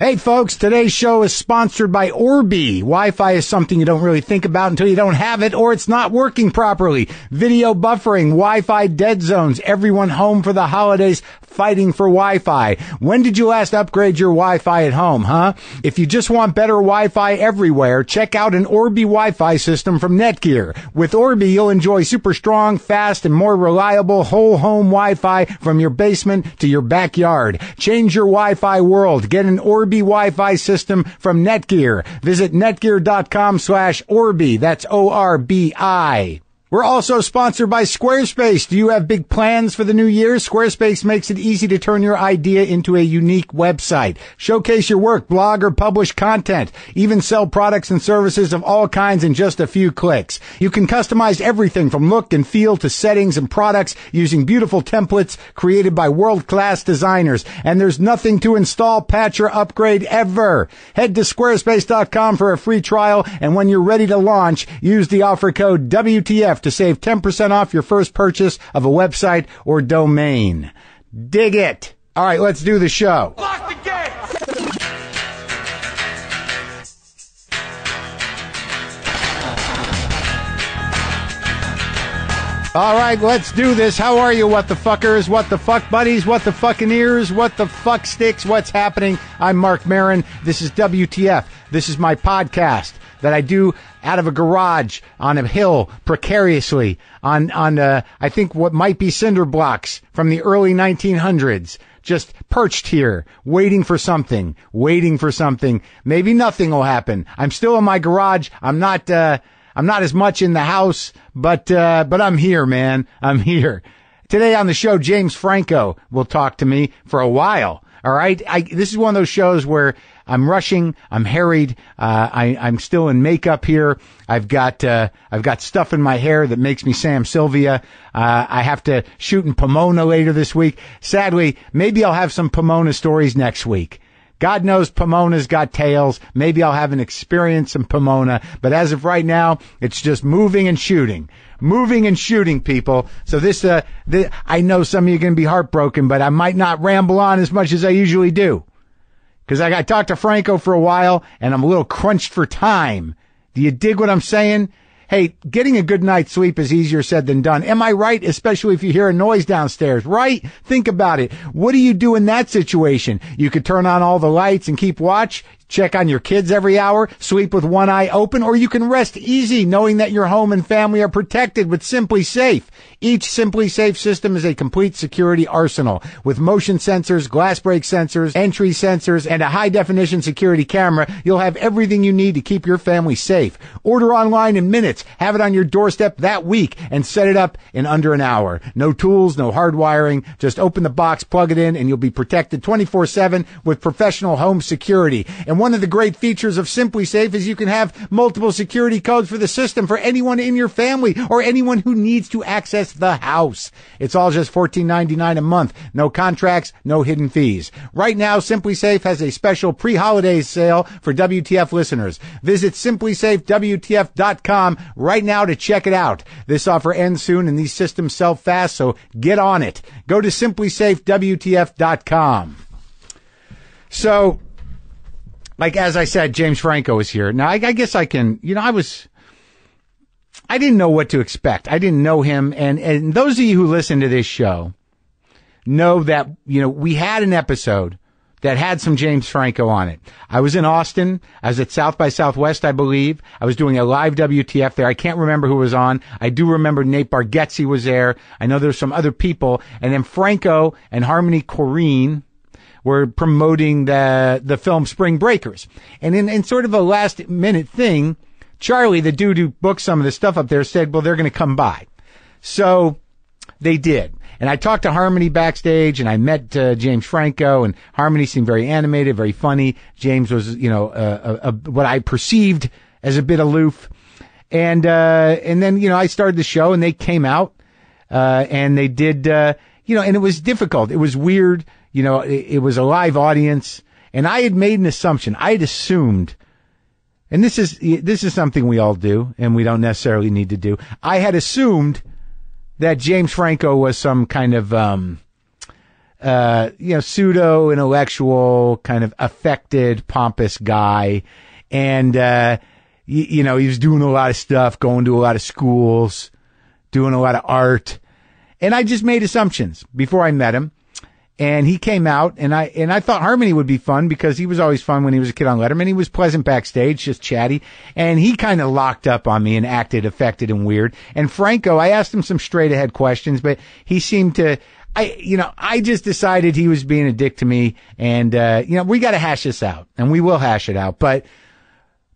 Hey folks, today's show is sponsored by Orbi. Wi-Fi is something you don't really think about until you don't have it or it's not working properly. Video buffering, Wi-Fi dead zones, everyone home for the holidays fighting for Wi-Fi. When did you last upgrade your Wi-Fi at home, huh? If you just want better Wi-Fi everywhere, check out an Orbi Wi-Fi system from Netgear. With Orbi, you'll enjoy super strong, fast, and more reliable whole home Wi-Fi from your basement to your backyard. Change your Wi-Fi world. Get an Orbi Wi-Fi system from Netgear. Visit netgear.com/Orbi. That's ORBI. We're also sponsored by Squarespace. Do you have big plans for the new year? Squarespace makes it easy to turn your idea into a unique website. Showcase your work, blog, or publish content. Even sell products and services of all kinds in just a few clicks. You can customize everything from look and feel to settings and products using beautiful templates created by world-class designers. And there's nothing to install, patch, or upgrade ever. Head to squarespace.com for a free trial, and when you're ready to launch, use the offer code WTF to save 10% off your first purchase of a website or domain. Dig it. All right, let's do the show. Lock the gates! All right, let's do this. How are you, what the fuckers, what the fuck buddies, what the fucking ears, what the fuck sticks, what's happening? I'm Marc Maron. This is WTF. This is my podcast that I do out of a garage on a hill precariously on I think what might be cinder blocks from the early 1900s. Just perched here, waiting for something. Maybe nothing will happen. I'm still in my garage. I'm not as much in the house, but I'm here, man. I'm here. Today on the show, James Franco will talk to me for a while. All right. This is one of those shows where I'm rushing. I'm harried. I'm still in makeup here. I've got stuff in my hair that makes me Sam Sylvia. I have to shoot in Pomona later this week. Sadly, maybe I'll have some Pomona stories next week. God knows Pomona's got tails. Maybe I'll have an experience in Pomona. But as of right now, it's just moving and shooting. Moving and shooting, people. So this, I know some of you are going to be heartbroken, but I might not ramble on as much as I usually do. Because I talked to Franco for a while, and I'm a little crunched for time. Do you dig what I'm saying? Hey, getting a good night's sleep is easier said than done. Am I right? Especially if you hear a noise downstairs, right? Think about it. What do you do in that situation? You could turn on all the lights and keep watch, check on your kids every hour, sleep with one eye open, or you can rest easy knowing that your home and family are protected with Simply Safe. Each Simply Safe system is a complete security arsenal with motion sensors, glass break sensors, entry sensors, and a high-definition security camera. You'll have everything you need to keep your family safe. Order online in minutes, have it on your doorstep that week, and set it up in under an hour. No tools, no hard wiring. Just open the box, plug it in, and you'll be protected 24/7 with professional home security. And one of the great features of Simply Safe is you can have multiple security codes for the system for anyone in your family or anyone who needs to access the house. It's all just $14.99 a month. No contracts, no hidden fees. Right now, Simply Safe has a special pre-holidays sale for WTF listeners. Visit simplysafewtf.com right now to check it out. This offer ends soon and these systems sell fast, so get on it. Go to simplysafewtf.com. So, like, as I said, James Franco is here. Now, I guess I can, I didn't know what to expect. I didn't know him. And those of you who listen to this show know that, we had an episode that had some James Franco on it. I was in Austin. I was at South by Southwest, I believe. I was doing a live WTF there. I can't remember who was on. I do remember Nate Bargatze was there. I know there's some other people. And then Franco and Harmony Korine were promoting the film Spring Breakers. And in sort of a last minute thing, Charlie, the dude who booked some of the stuff up there, said, well, they're going to come by. So they did. And I talked to Harmony backstage, and I met James Franco, and Harmony seemed very animated, very funny. James was, what I perceived as a bit aloof. And then, I started the show, and they came out, and they did, and it was difficult. It was weird. It was a live audience, and I had made an assumption. I had assumed, and this is something we all do, and we don't necessarily need to do. I had assumed that James Franco was some kind of pseudo intellectual, kind of affected, pompous guy. And, he was doing a lot of stuff, going to a lot of schools, doing a lot of art. And I just made assumptions before I met him. And he came out, and I thought Harmony would be fun because he was always fun when he was a kid on Letterman. He was pleasant backstage, just chatty. And he kind of locked up on me and acted affected and weird. And Franco, I asked him some straight ahead questions, but he seemed to, I just decided he was being a dick to me. And, we got to hash this out, and we will hash it out. But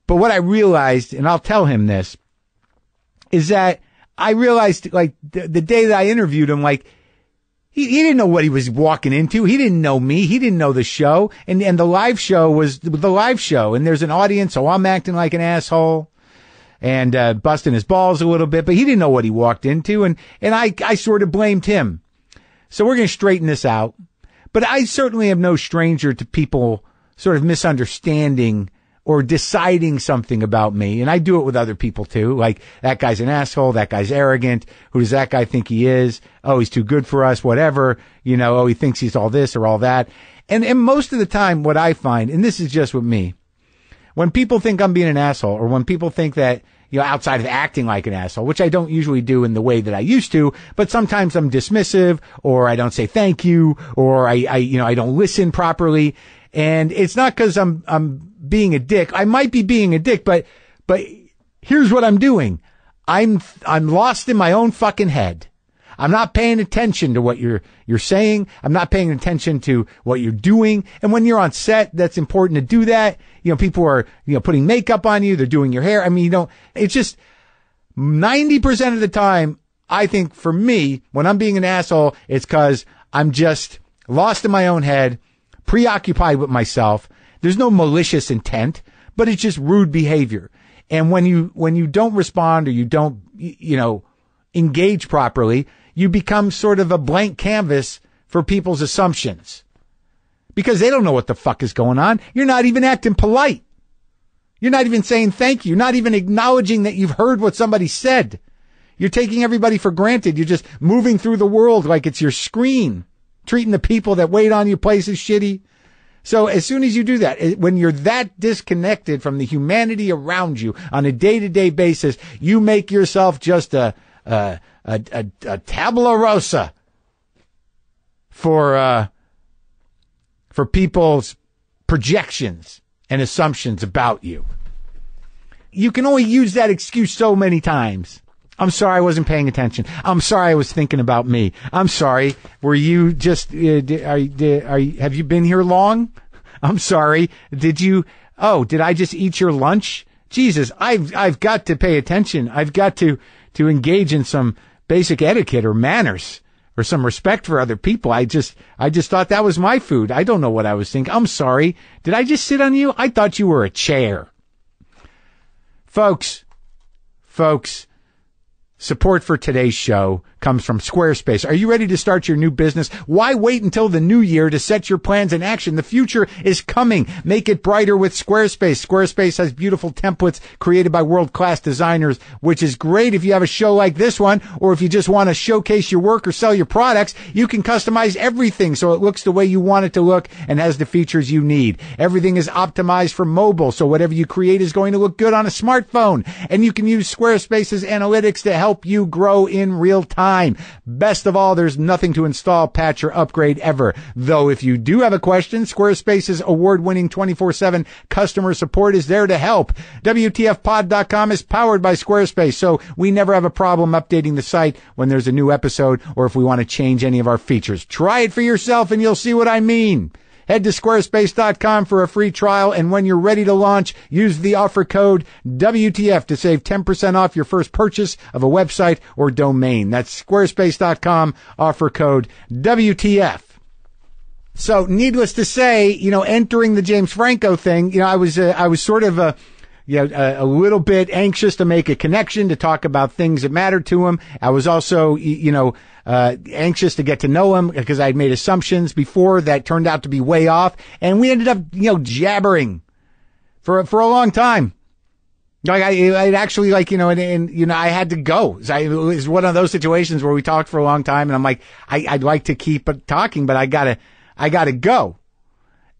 what I realized, and I'll tell him this, is that I realized, like, the day that I interviewed him, like, he didn't know what he was walking into. He didn't know me. He didn't know the show. And the live show was the live show. And there's an audience, so I'm acting like an asshole and busting his balls a little bit. But he didn't know what he walked into. And I sort of blamed him. So we're going to straighten this out. But I certainly am no stranger to people sort of misunderstanding or deciding something about me. And I do it with other people too. Like, that guy's an asshole. That guy's arrogant. Who does that guy think he is? Oh, he's too good for us, whatever. Oh, he thinks he's all this or all that. And most of the time what I find, and this is just with me, when people think I'm being an asshole, or when people think that, outside of acting like an asshole, which I don't usually do in the way that I used to, but sometimes I'm dismissive, or I don't say thank you, or I don't listen properly. And it's not because I'm being a dick. I might be being a dick, but here's what I'm doing. I'm lost in my own fucking head. I'm not paying attention to what you're saying. I'm not paying attention to what you're doing. And when you're on set, that's important to do that. People are, putting makeup on you. They're doing your hair. I mean, it's just 90% of the time, I think for me, when I'm being an asshole, it's because I'm just lost in my own head, preoccupied with myself. There's no malicious intent, but it's just rude behavior. And when you don't respond, or you don't, engage properly, you become sort of a blank canvas for people's assumptions, because they don't know what the fuck is going on. You're not even acting polite. You're not even saying thank you. You're not even acknowledging that you've heard what somebody said. You're taking everybody for granted. You're just moving through the world like it's your screen, treating the people that wait on your places shitty. So as soon as you do that, when you're that disconnected from the humanity around you on a day-to-day basis, you make yourself just a tabula rasa for people's projections and assumptions about you. You can only use that excuse so many times. I'm sorry I wasn't paying attention. I'm sorry I was thinking about me. I'm sorry. Were you just, have you been here long? I'm sorry. Did I just eat your lunch? Jesus, I've got to pay attention. I've got to engage in some basic etiquette or manners or some respect for other people. I just thought that was my food. I don't know what I was thinking. I'm sorry. Did I just sit on you? I thought you were a chair. Folks, support for today's show comes from Squarespace. Are you ready to start your new business? Why wait until the new year to set your plans in action? The future is coming. Make it brighter with Squarespace. Squarespace has beautiful templates created by world-class designers, which is great if you have a show like this one, or if you just want to showcase your work or sell your products. You can customize everything so it looks the way you want it to look and has the features you need. Everything is optimized for mobile, so whatever you create is going to look good on a smartphone. And you can use Squarespace's analytics to help you grow in real time. Best of all, there's nothing to install, patch, or upgrade ever. Though if you do have a question, Squarespace's award-winning 24/7 customer support is there to help. WTFpod.com is powered by Squarespace, so we never have a problem updating the site when there's a new episode or if we want to change any of our features. Try it for yourself and you'll see what I mean. Head to squarespace.com for a free trial, and when you're ready to launch, use the offer code WTF to save 10% off your first purchase of a website or domain. That's squarespace.com, offer code WTF. So, needless to say, entering the James Franco thing, I was sort of a little bit anxious to make a connection, to talk about things that mattered to him. I was also, anxious to get to know him because I'd made assumptions before that turned out to be way off. And we ended up, jabbering for a long time. Like I actually like, and I had to go. It was one of those situations where we talked for a long time and I'm like, I'd like to keep talking, but I gotta go.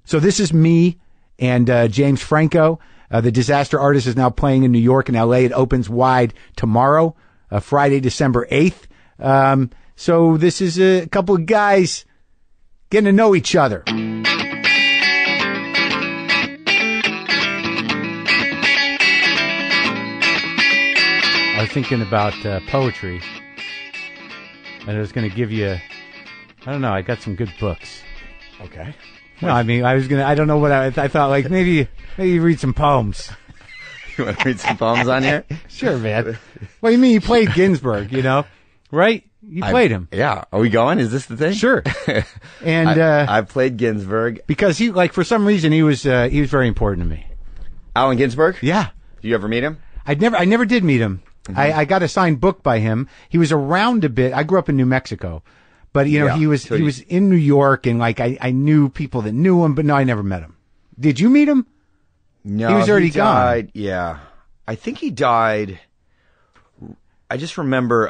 So this is me and, James Franco. The Disaster Artist is now playing in New York and LA. It opens wide tomorrow, Friday, December 8th. So this is a couple of guys getting to know each other. I was thinking about poetry, and I was going to give you, I don't know, I got some good books. Okay. No, I mean, I don't know what I thought, like, maybe read some poems. You want to read some poems on here? Sure, man. What do you mean you played Ginsberg, right? You played him. Yeah. Are we going? Is this the thing? Sure. And I played Ginsberg. Because he, like, for some reason, he was very important to me. Allen Ginsberg? Yeah. Did you ever meet him? I never did meet him. Mm-hmm. I got a signed book by him. He was around a bit. I grew up in New Mexico, but he was in New York, and like I knew people that knew him, but no, I never met him. Did you meet him? No, he was already died, gone. Yeah, I think he died. I just remember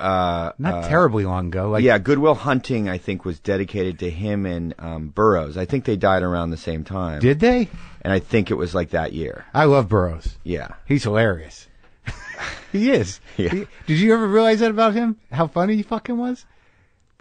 not terribly long ago. Like, yeah, Good Will Hunting, I think, was dedicated to him and Burroughs. I think they died around the same time. Did they? And I think it was like that year. I love Burroughs. Yeah, he's hilarious. He is. Yeah. Did you ever realize that about him? How funny he fucking was?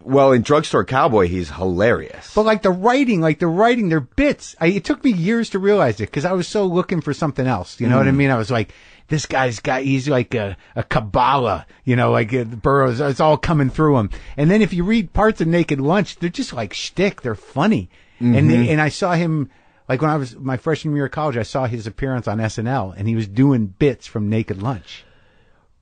Well, in Drugstore Cowboy, he's hilarious. But like the writing, they're bits. It took me years to realize it because I was so looking for something else. You know what I mean? I was like, this he's like a Kabbalah, like Burroughs. It's all coming through him. And then if you read parts of Naked Lunch, they're just like shtick. They're funny. Mm-hmm. And I saw him, like when I was my freshman year of college, I saw his appearance on SNL and he was doing bits from Naked Lunch.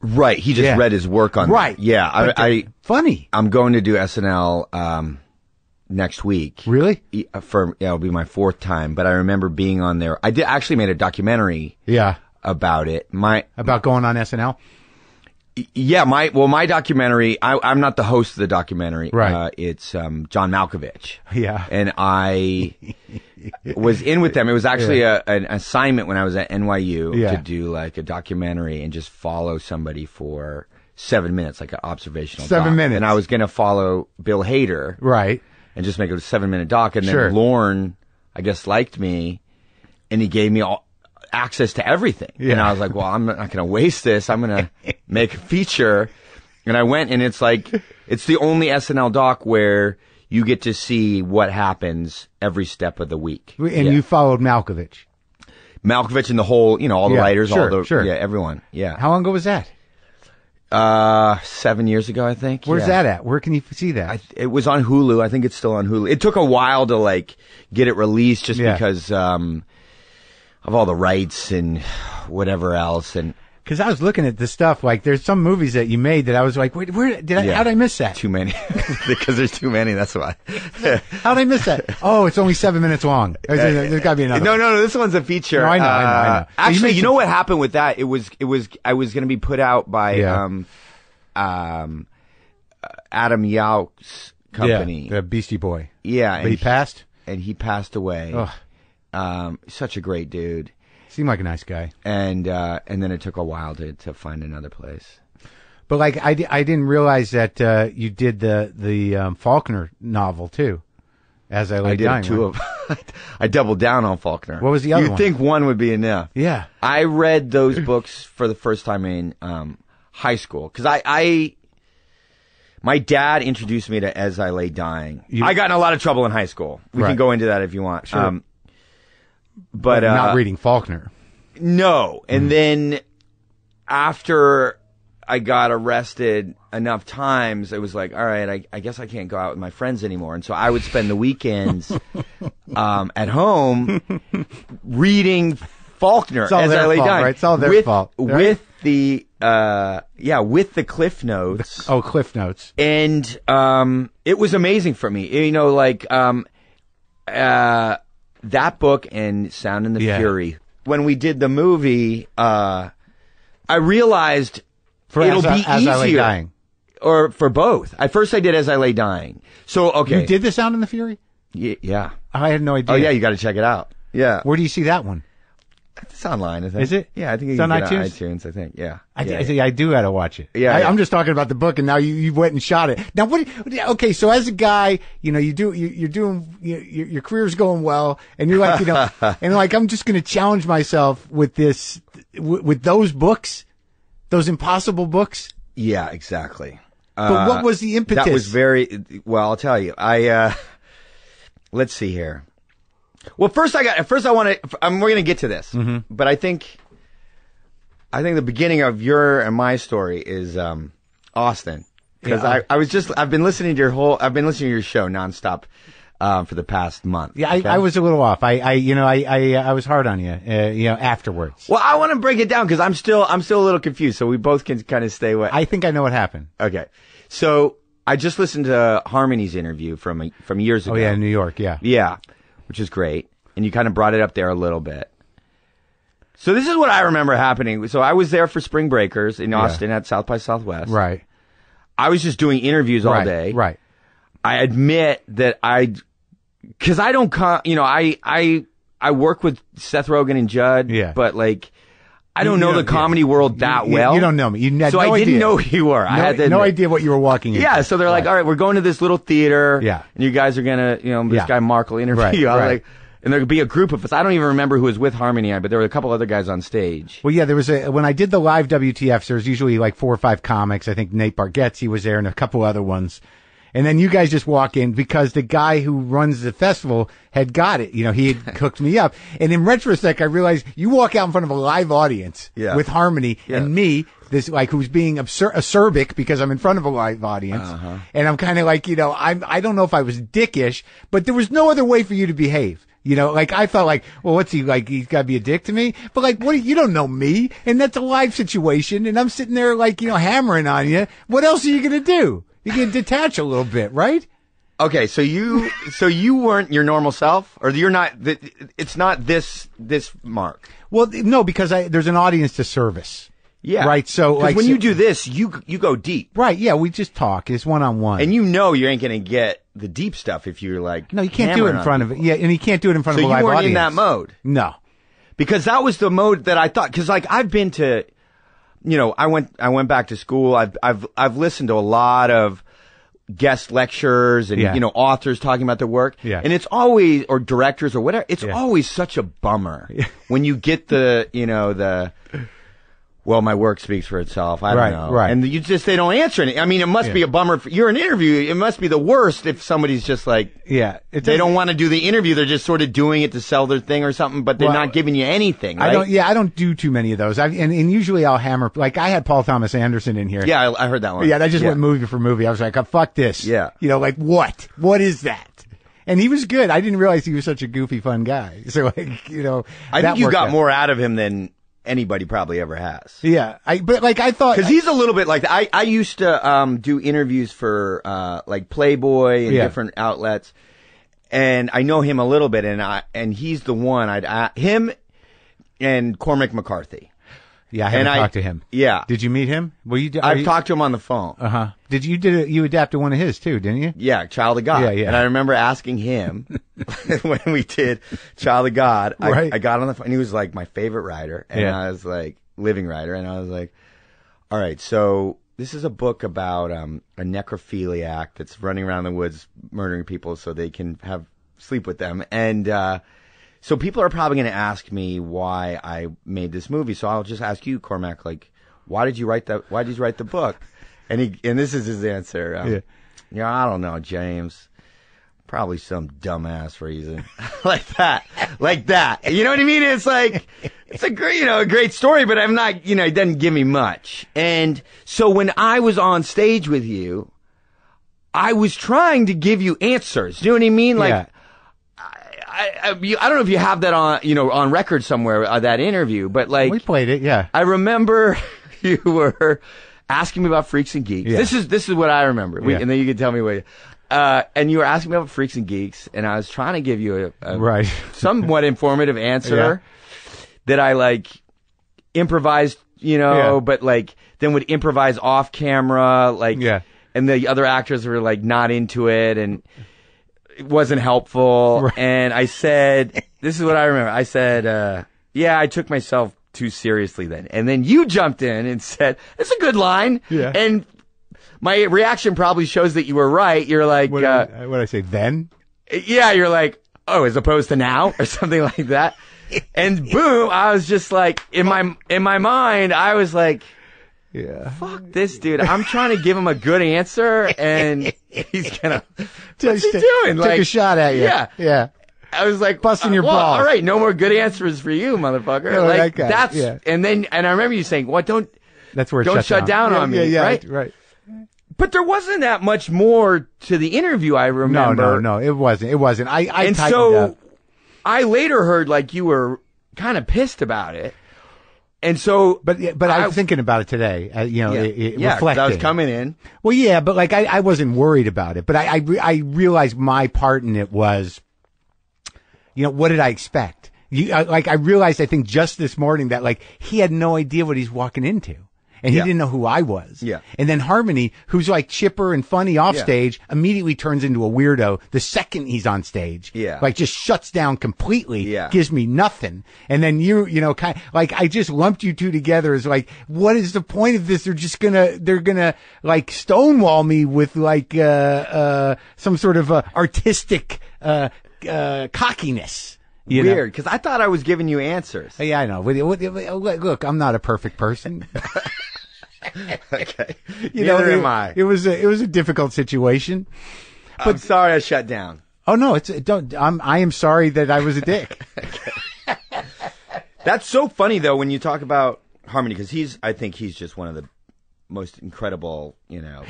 Right, he just read his work on right. That. Yeah, I funny. I'm going to do SNL next week. Really? It'll be my fourth time. But I remember being on there. I actually made a documentary. Yeah. About it. About going on SNL. Yeah, my documentary. I'm not the host of the documentary. Right. It's John Malkovich. Yeah. And I was in with them. It was actually an assignment when I was at NYU to do like a documentary and just follow somebody for 7 minutes, like an observational 7 minutes. And I was going to follow Bill Hader. Right. And just make it a 7-minute doc. And then Lorne, I guess, liked me and he gave me access to everything. Yeah. And I was like, well, I'm not going to waste this. I'm going to make a feature. And I went and it's the only SNL doc where you get to see what happens every step of the week. And you followed Malkovich. Malkovich and the whole, all the writers, everyone. Yeah. How long ago was that? 7 years ago, I think. Where's that at? Where can you see that? It was on Hulu. I think it's still on Hulu. It took a while to get it released just because, of all the rights and whatever else. And because I was looking at the stuff, like there's some movies that you made that I was like, wait, how did I miss that? Too many. Because there's too many, that's why. How did I miss that? Oh, it's only 7 minutes long. There's got to be another. No, this one's a feature. No, I know. Actually, you know what happened with that? I was going to be put out by, Adam Yauch's company. Yeah, the Beastie Boy. Yeah. But he passed? And he passed away. Ugh. Such a great dude. Seemed like a nice guy. And then it took a while to find another place. But I didn't realize that you did the Faulkner novel too. As I Lay Dying. I did two of. I doubled down on Faulkner. What was the other one? You'd think one would be enough. Yeah. I read those books for the first time in high school because my dad introduced me to As I Lay Dying. I got in a lot of trouble in high school. We can go into that if you want. Sure. But not reading Faulkner. No. And then after I got arrested enough times, it was like, all right, I guess I can't go out with my friends anymore. And so I would spend the weekends at home reading Faulkner As I Lay Dying. Right? It's all their fault. Right? With the with the Cliff Notes. Cliff Notes. And it was amazing for me. That book and Sound and the Fury. When we did the movie, I realized it'll be easier. As I Lay Dying. Or for both. At first I did As I Lay Dying. So, okay. You did the Sound and the Fury? Yeah. I had no idea. Oh, yeah, you got to check it out. Yeah. Where do you see that one? It's online, I think. Is it? Yeah, I think it's you on can get iTunes? it on iTunes, I think. Yeah. I do gotta watch it. Yeah, I'm just talking about the book, and now you went and shot it. Now, okay, so as a guy, you're doing, your career's going well, and you're like, and like, I'm just gonna challenge myself with this, with those books, those impossible books. Yeah, exactly. But what was the impetus? That was well, I'll tell you. Let's see here. Well, we're going to get to this, but I think the beginning of your and my story is, Austin. Cause I've been listening to your show nonstop, for the past month. Yeah, I was a little off. I was hard on you, afterwards. Well, I want to break it down because I'm still a little confused, so we both can kind of stay away. I think I know what happened. Okay. So I just listened to Harmony's interview from years ago. Oh yeah, in New York. Yeah. Yeah. Which is great. And you kind of brought it up there a little bit. So this is what I remember happening. So I was there for Spring Breakers in Austin at South by Southwest. Right. I was just doing interviews all day. Right. I admit that because I don't I work with Seth Rogen and Judd. Yeah. But like, I don't know the comedy world that well. You don't know me. You had so no I idea. didn't know who you were. I had no idea what you were walking into. Yeah, so they're like, all right, we're going to this little theater. Yeah. And you guys are going to, this guy Mark will interview you. Like, and there'll be a group of us. I don't even remember who was with Harmony, but there were a couple other guys on stage. Well, yeah, there was when I did the live WTFs, there was usually like 4 or 5 comics. I think Nate Bargatze was there and a couple other ones. And then you guys just walk in because the guy who runs the festival had got it. He had hooked me up. And in retrospect, I realized you walk out in front of a live audience with Harmony and me, this like who's being acerbic because I'm in front of a live audience. And I'm kind of like, I don't know if I was dickish, but there was no other way for you to behave. Like I felt like, well, what's he like? He's got to be a dick to me. But like, you don't know me, and that's a live situation, and I'm sitting there like, hammering on you. What else are you gonna do? You can detach a little bit, right? Okay, so you weren't your normal self, or you're not. It's not this Mark. Well, no, because there's an audience to service. Yeah. Right. So like when you do this, you go deep. Right. Yeah. We just talk. It's one-on-one. And you ain't gonna get the deep stuff if you're like. No, you can't do it in front of it. Yeah, and you can't do it in front of a live audience. So you weren't in that mode. No. Because that was the mode that I thought. Because like I've been to, I went back to school. I've listened to a lot of guest lectures and authors talking about their work. Yeah. And it's always, or directors or whatever. It's always such a bummer when you get the. Well, my work speaks for itself. I don't know. Right. And they don't answer anything. I mean, it must be a bummer. You're an interview. It must be the worst if somebody's just like, they don't want to do the interview. They're just sort of doing it to sell their thing or something, but they're not giving you anything. Right? I don't do too many of those. And usually I'll hammer, like I had Paul Thomas Anderson in here. Yeah, I heard that one. Yeah, I just went movie for movie. I was like, oh, fuck this. Yeah. Like what? What is that? And he was good. I didn't realize he was such a goofy, fun guy. So like, I think you got more out of him than anybody probably ever has. Yeah. But like I thought, because he's a little bit like I used to do interviews for like Playboy and different outlets, and I know him a little bit, and he's the one him and Cormac McCarthy. Yeah, I haven't talked to him. Yeah. Did you meet him? I've talked to him on the phone. Uh-huh. You adapted one of his too, didn't you? Yeah, Child of God. Yeah. And I remember asking him when we did Child of God, I got on the phone and he was like my favorite writer, and I was like living writer, and I was like, all right, so this is a book about a necrophiliac that's running around the woods murdering people so they can sleep with them, and so people are probably going to ask me why I made this movie. So I'll just ask you, Cormac, like, why did you write the book? And this is his answer. I don't know, James. Probably some dumbass reason. like that. You know what I mean? It's like, it's a great story, but I'm not, it doesn't give me much. And so when I was on stage with you, I was trying to give you answers. Do you know what I mean? Like, I don't know if you have that on record somewhere, that interview, but like. We played it, yeah. I remember you were asking me about Freaks and Geeks. Yeah. This is what I remember. And then you can tell me what. And you were asking me about Freaks and Geeks, and I was trying to give you a somewhat informative answer that I like improvised, but like then would improvise off camera, like, and the other actors were like not into it, and it wasn't helpful. And I said, this is what I remember. I said, yeah, I took myself too seriously then. And then you jumped in and said, it's a good line. Yeah. And my reaction probably shows that you were right. You're like, what did I say then? Yeah, you're like, oh, as opposed to now or something like that. And boom, I was just like, in my mind, I was like, yeah, fuck this dude. I'm trying to give him a good answer and he's gonna, what's he doing? Take a shot at you. Yeah. Yeah. I was like, busting your balls. All right, no more good answers for you, motherfucker. No, like that's and I remember you saying, "What? That's where it don't shut down on me." Yeah, right. But there wasn't that much more to the interview. I remember. No, it wasn't. I and tightened so up. I later heard like you were kind of pissed about it, and so. But I was thinking about it today. Reflecting. I was coming in. Well, yeah, but like I wasn't worried about it, but I realized my part in it was. What did I expect? I realized, I think just this morning that like he had no idea what he's walking into. And he didn't know who I was. Yeah. And then Harmony, who's like chipper and funny off stage, immediately turns into a weirdo the second he's on stage. Yeah. Like just shuts down completely. Yeah. Gives me nothing. And then kind of, like I just lumped you two together as like, what is the point of this? They're gonna like stonewall me with like, some sort of, artistic, cockiness. Weird, because I thought I was giving you answers. Yeah, I know. Look, I'm not a perfect person. Okay. Neither am I. It was a difficult situation. But I'm sorry I shut down. Oh no, I am sorry that I was a dick. Okay. That's so funny though when you talk about Harmony, because I think he's just one of the most incredible,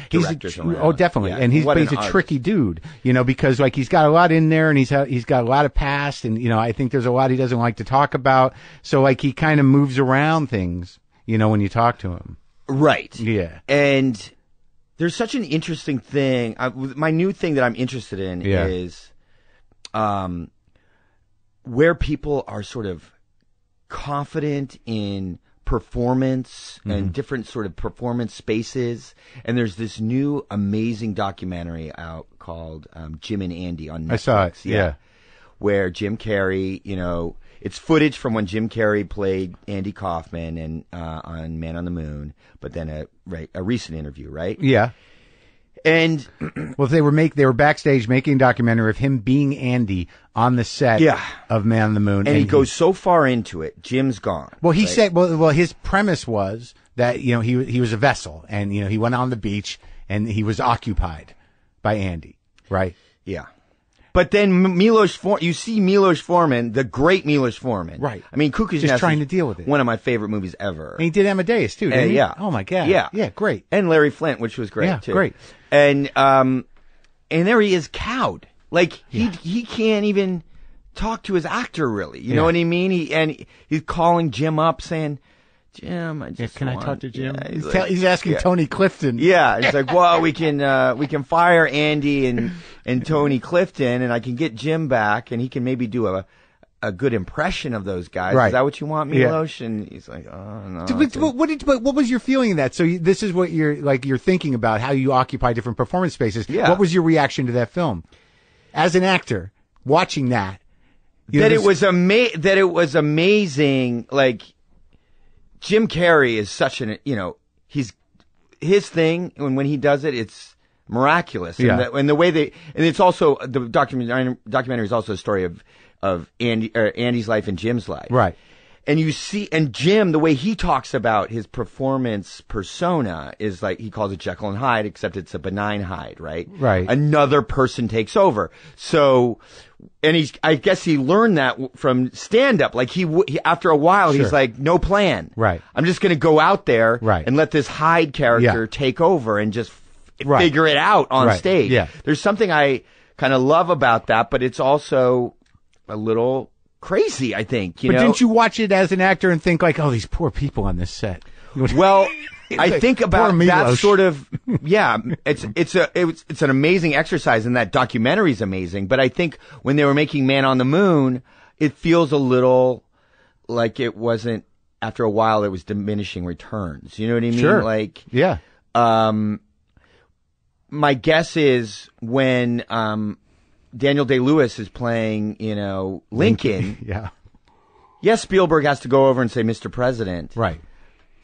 directors around. Oh, definitely. Yeah. And he's a tricky dude, because like he's got a lot in there and he's got a lot of past and, I think there's a lot he doesn't like to talk about. So like he kind of moves around things, when you talk to him. Right. Yeah. And there's such an interesting thing. My new thing that I'm interested in is, where people are sort of confident in performance and different sort of performance spaces. And there's this new amazing documentary out called Jim and Andy on Netflix. I saw it. Yeah. Where Jim Carrey, it's footage from when Jim Carrey played Andy Kaufman and on Man on the Moon, but then a recent interview, right? Yeah. And well, they were backstage making a documentary of him being Andy on the set of Man on the Moon, and he goes so far into it. Jim's gone. Well, he said, well, his premise was that he was a vessel, and he went on the beach and he was occupied by Andy, right? Yeah. But then you see Milos Forman, the great Milos Forman. Right. I mean, Cuckoo's just Nest trying to deal with it. One of my favorite movies ever. And he did Amadeus too, didn't he? Yeah. Oh my God. Yeah. Yeah, great. And Larry Flint, which was great too. Yeah, great. And there he is cowed. Like he can't even talk to his actor really. You know what I mean? He's calling Jim up saying, Jim, I talk to Jim? Yeah, he's asking Tony Clifton. Yeah, he's like, well, we can fire Andy and Tony Clifton, and I can get Jim back, and he can maybe do a good impression of those guys. Right. Is that what you want, Milos? Yeah. And he's like, oh no. But what was your feeling in that? So this is what you're thinking about, how you occupy different performance spaces. Yeah. What was your reaction to that film, as an actor watching that? It was amazing. Like, Jim Carrey is such he's his thing, and when he does it, it's miraculous. Yeah. And the way and it's also the documentary is also a story of Andy's life and Jim's life. Right. And you see, and Jim, the way he talks about his performance persona is like, he calls it Jekyll and Hyde, except it's a benign Hyde, right? Right. Another person takes over. So, and I guess he learned that from stand-up. Like he after a while, he's like, no plan. Right. I'm just going to go out there right. and let this Hyde character take over and just figure it out on stage. Yeah. There's something I kind of love about that, but it's also a little crazy, I think. But didn't you watch it as an actor and think like, oh, these poor people on this set? Well, I think about that sort of, it's an amazing exercise, and that documentary is amazing. But I think when they were making Man on the Moon, it feels a little like it wasn't, after a while, it was diminishing returns. You know what I mean? Sure. Like, yeah. My guess is when, Daniel Day-Lewis is playing, Lincoln. Yeah. yes, Spielberg has to go over and say, Mr. President. Right.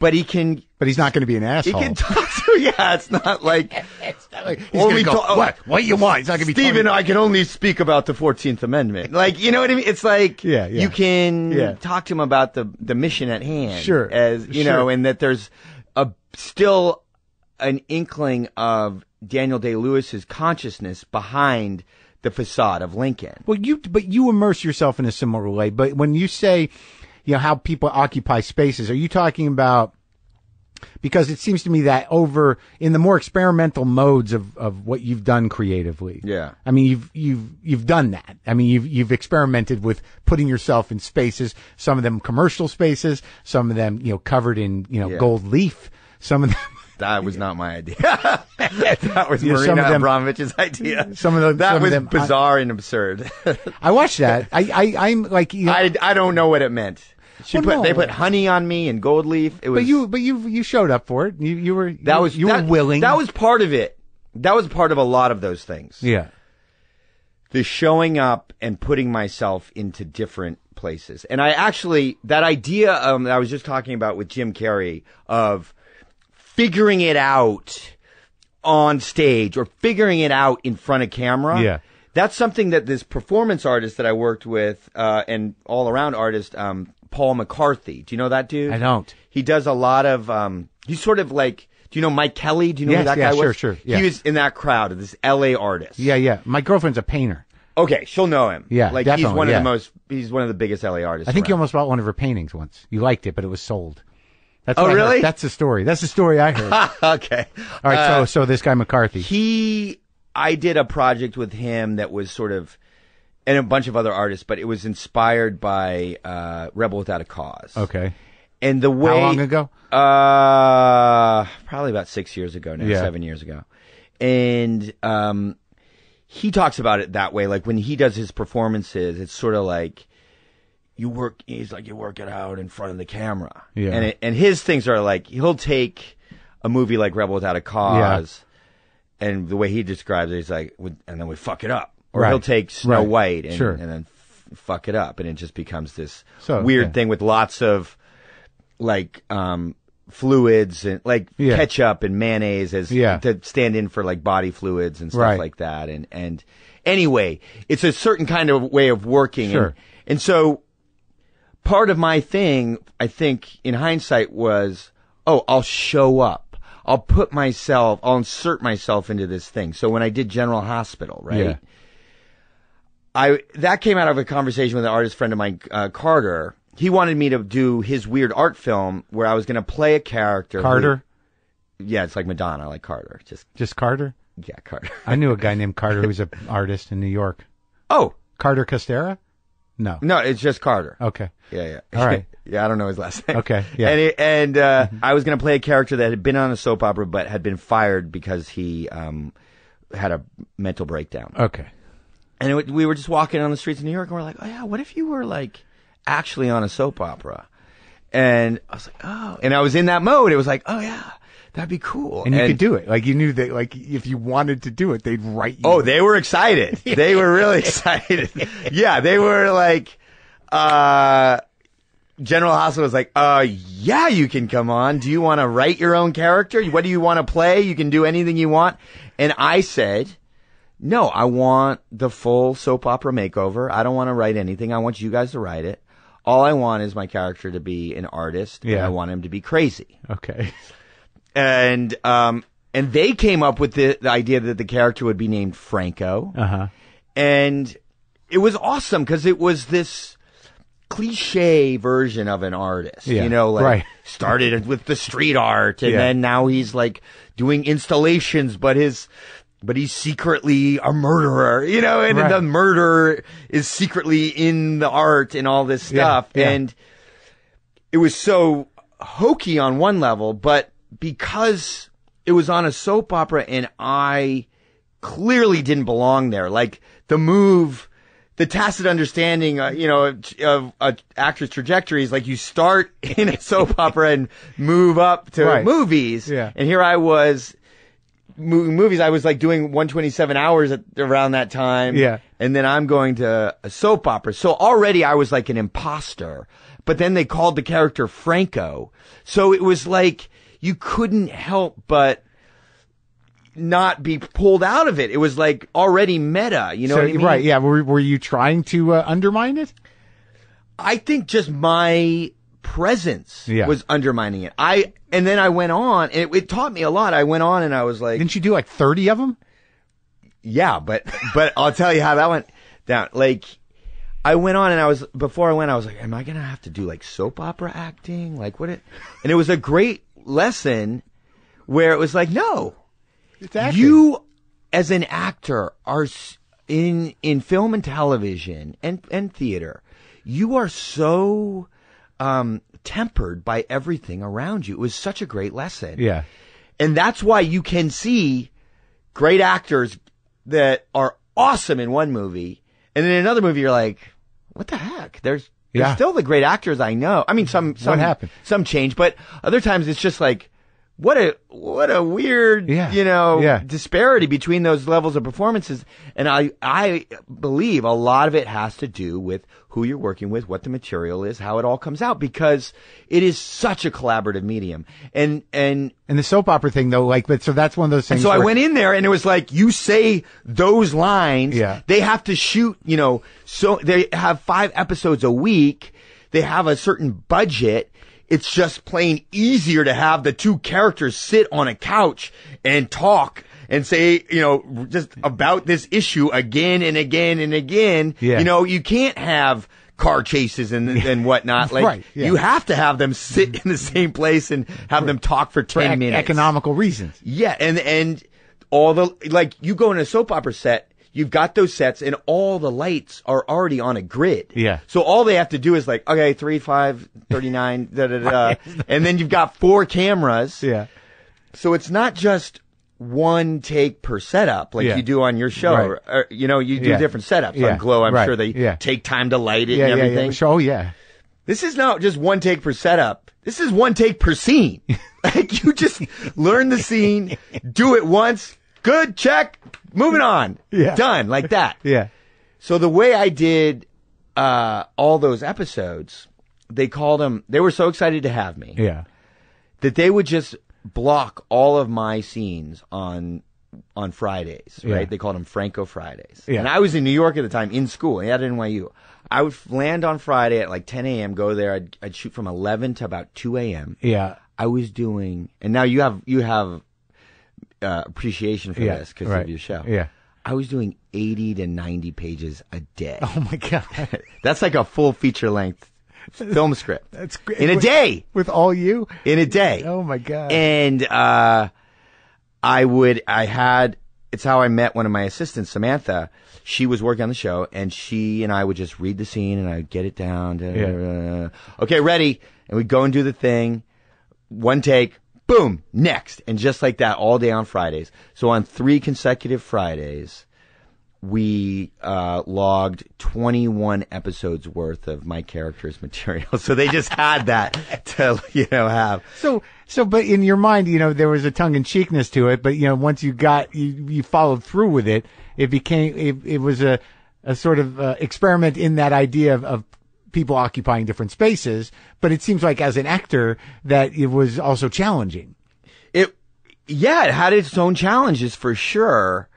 But he can. But he's not going to be an asshole. He can talk to. Yeah, it's not like. It's not like he's going to go, what you want? He's not going to be. Stephen, I can only speak about the 14th Amendment. Like, you know what I mean? It's like you can talk to him about the mission at hand. Sure. As you know, and that there's still an inkling of Daniel Day-Lewis's consciousness behind the facade of Lincoln. Well, you immerse yourself in a similar way. But when you say, you know, how people occupy spaces, are you talking about? Because it seems to me that over in the more experimental modes of what you've done creatively. Yeah. I mean, you've done that. I mean, you've experimented with putting yourself in spaces, some of them commercial spaces, some of them, you know, covered in, you know, gold leaf, some of them. That was not my idea. That was Marina Abramovich's idea. That was bizarre and absurd. I watched that. I'm like, you know, I don't know what it meant. They put honey on me and gold leaf. It was, but you showed up for it. You were willing. That was part of it. That was part of a lot of those things. Yeah. The showing up and putting myself into different places. And I actually, that idea that I was just talking about with Jim Carrey of figuring it out on stage or figuring it out in front of camera. Yeah. That's something that this performance artist that I worked with, and all around artist, Paul McCarthy. Do you know that dude? I don't. He does a lot of, he's sort of like, do you know Mike Kelly? Do you know who that guy was? Sure. Yeah. He was in that crowd of this LA artist. Yeah. My girlfriend's a painter. Okay, she'll know him. Yeah, like definitely, he's one of the biggest LA artists. I think you around. almost bought one of her paintings once. You liked it, but it was sold. That's oh, really? That's the story. That's the story I heard. Okay. All right. So this guy McCarthy. I did a project with him that was sort of, and a bunch of other artists, but it was inspired by Rebel Without a Cause. Okay. And the way. How long ago? Probably about 6 years ago now, 7 years ago. And he talks about it that way. Like when he does his performances, it's sort of like he's like, you work it out in front of the camera. Yeah. And his things are like, he'll take a movie like Rebel Without a Cause, and the way he describes it, he's like, and then we fuck it up. Or he'll take Snow White and then fuck it up. And it just becomes this weird thing with lots of like fluids and like ketchup and mayonnaise as to stand in for like body fluids and stuff like that. And anyway, it's a certain kind of way of working. Sure. And so part of my thing, I think in hindsight was, I'll show up. I'll insert myself into this thing. So when I did General Hospital, right? Yeah. That came out of a conversation with an artist friend of mine, Carter. He wanted me to do his weird art film where I was going to play a character. Carter? Yeah, it's like Madonna, like Carter. Just Carter? Yeah, Carter. I knew a guy named Carter who was an artist in New York. Oh. Carter Costera? No, it's just Carter. Okay. Yeah. All right. Yeah, I don't know his last name. Okay. Yeah. And I was going to play a character that had been on a soap opera but had been fired because he had a mental breakdown. Okay. And we were just walking on the streets of New York, and we're like, oh yeah, what if you were like actually on a soap opera? And I was like, oh, and I was in that mode. It was like, oh yeah, that'd be cool. And you could do it. Like you knew that, like if you wanted to do it, they'd write you. Oh, they were excited. They were really excited. Yeah, they were like, General Hospital was like, yeah, you can come on. Do you want to write your own character? What do you want to play? You can do anything you want. And I said, no, I want the full soap opera makeover. I don't want to write anything. I want you guys to write it. All I want is my character to be an artist. Yeah. And I want him to be crazy. Okay. And they came up with the idea that the character would be named Franco. Uh-huh. And it was awesome because it was this cliche version of an artist, started with the street art and then now he's like doing installations, but he's secretly a murderer, and the murder is secretly in the art and all this stuff. And it was so hokey on one level, but because it was on a soap opera and I clearly didn't belong there, like the tacit understanding, of an actor's trajectory is like you start in a soap opera and move up to movies. Yeah. And here I was movies. I was like doing 127 hours around that time. Yeah. And then I'm going to a soap opera. So already I was like an imposter but then they called the character Franco. So it was like you couldn't help but not be pulled out of it. It was like already meta, you know what I mean? Right, yeah. Were you trying to undermine it? I think just my presence was undermining it. And then I went on, and it taught me a lot. I went on and I was like... Didn't you do like 30 of them? Yeah, but I'll tell you how that went down. Like, I went on and before I went, I was like, am I going to have to do like soap opera acting? Like and it was a great lesson where it was like, no, you as an actor are in film and television and theater, you are so, tempered by everything around you. It was such a great lesson. Yeah. And that's why you can see great actors that are awesome in one movie, and in another movie you're like, what the heck? There's still the great actors I know. I mean, some happened? Some change, but other times it's just like, what a weird, disparity between those levels of performances. And I believe a lot of it has to do with who you're working with, what the material is, how it all comes out, because it is such a collaborative medium. And the soap opera thing though, so that's one of those things. And so I went in there and it was like, you say those lines, they have to shoot, so they have 5 episodes a week. They have a certain budget. It's just plain easier to have the 2 characters sit on a couch and talk and say, just about this issue again and again and again. Yeah. You can't have car chases and whatnot. Like, right, you have to have them sit in the same place and have them talk for 10 minutes. Economical reasons. Yeah. And all you go in a soap opera set, you've got those sets and all the lights are already on a grid. Yeah. So all they have to do is like, okay, 3, 5, 39, and then you've got 4 cameras. Yeah. So it's not just one take per setup like you do on your show. Right. Or, you do different setups on Glow. I'm sure they take time to light it and everything. Yeah. Oh, yeah. This is not just one take per setup. This is one take per scene. Like, you just learn the scene, do it once, good, check, moving on. Yeah. Done, like that. Yeah. So the way I did all those episodes, they were so excited to have me. Yeah. That they would just block all of my scenes on Fridays, right? They called them Franco Fridays. Yeah. And I was in New York at the time, in school, at NYU. I would land on Friday at like 10 a.m., go there, I'd shoot from 11 to about 2 a.m. Yeah. I was doing, and now you have appreciation for this because of your show. Yeah. I was doing 80 to 90 pages a day. Oh my God. That's like a full feature length film script. That's great. In a day. With all you? In a day. Oh my God. And, it's how I met one of my assistants, Samantha. She was working on the show, and she and I would just read the scene, and I'd get it down. Okay, ready. And we'd go and do the thing. One take. Boom. Next. And just like that all day on Fridays. So on 3 consecutive Fridays, we logged 21 episodes worth of my character's material. So they just had that to, have. So, but in your mind, there was a tongue-in-cheekness to it, but, once you followed through with it, it was a sort of experiment in that idea of people occupying different spaces. But it seems like as an actor that it was also challenging. It had its own challenges for sure.